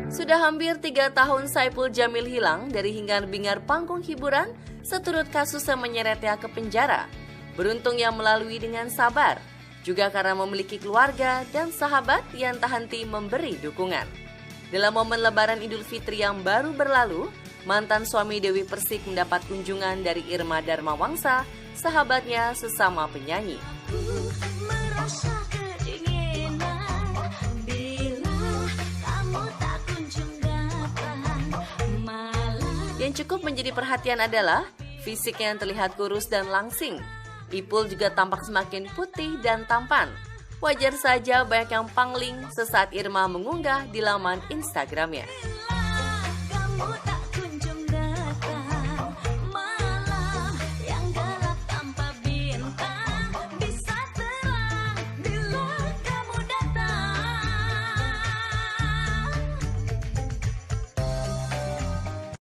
Sudah hampir 3 tahun Saipul Jamil hilang dari hingar-bingar panggung hiburan, seturut kasusnya menyeretnya ke penjara. Beruntung yang melalui dengan sabar, juga karena memiliki keluarga dan sahabat yang tak henti memberi dukungan. Dalam momen Lebaran Idul Fitri yang baru berlalu, mantan suami Dewi Persik mendapat kunjungan dari Irma Darmawangsa, sahabatnya sesama penyanyi. Yang cukup menjadi perhatian adalah fisik yang terlihat kurus dan langsing. Ipul juga tampak semakin putih dan tampan. Wajar saja banyak yang pangling sesaat Irma mengunggah di laman Instagramnya.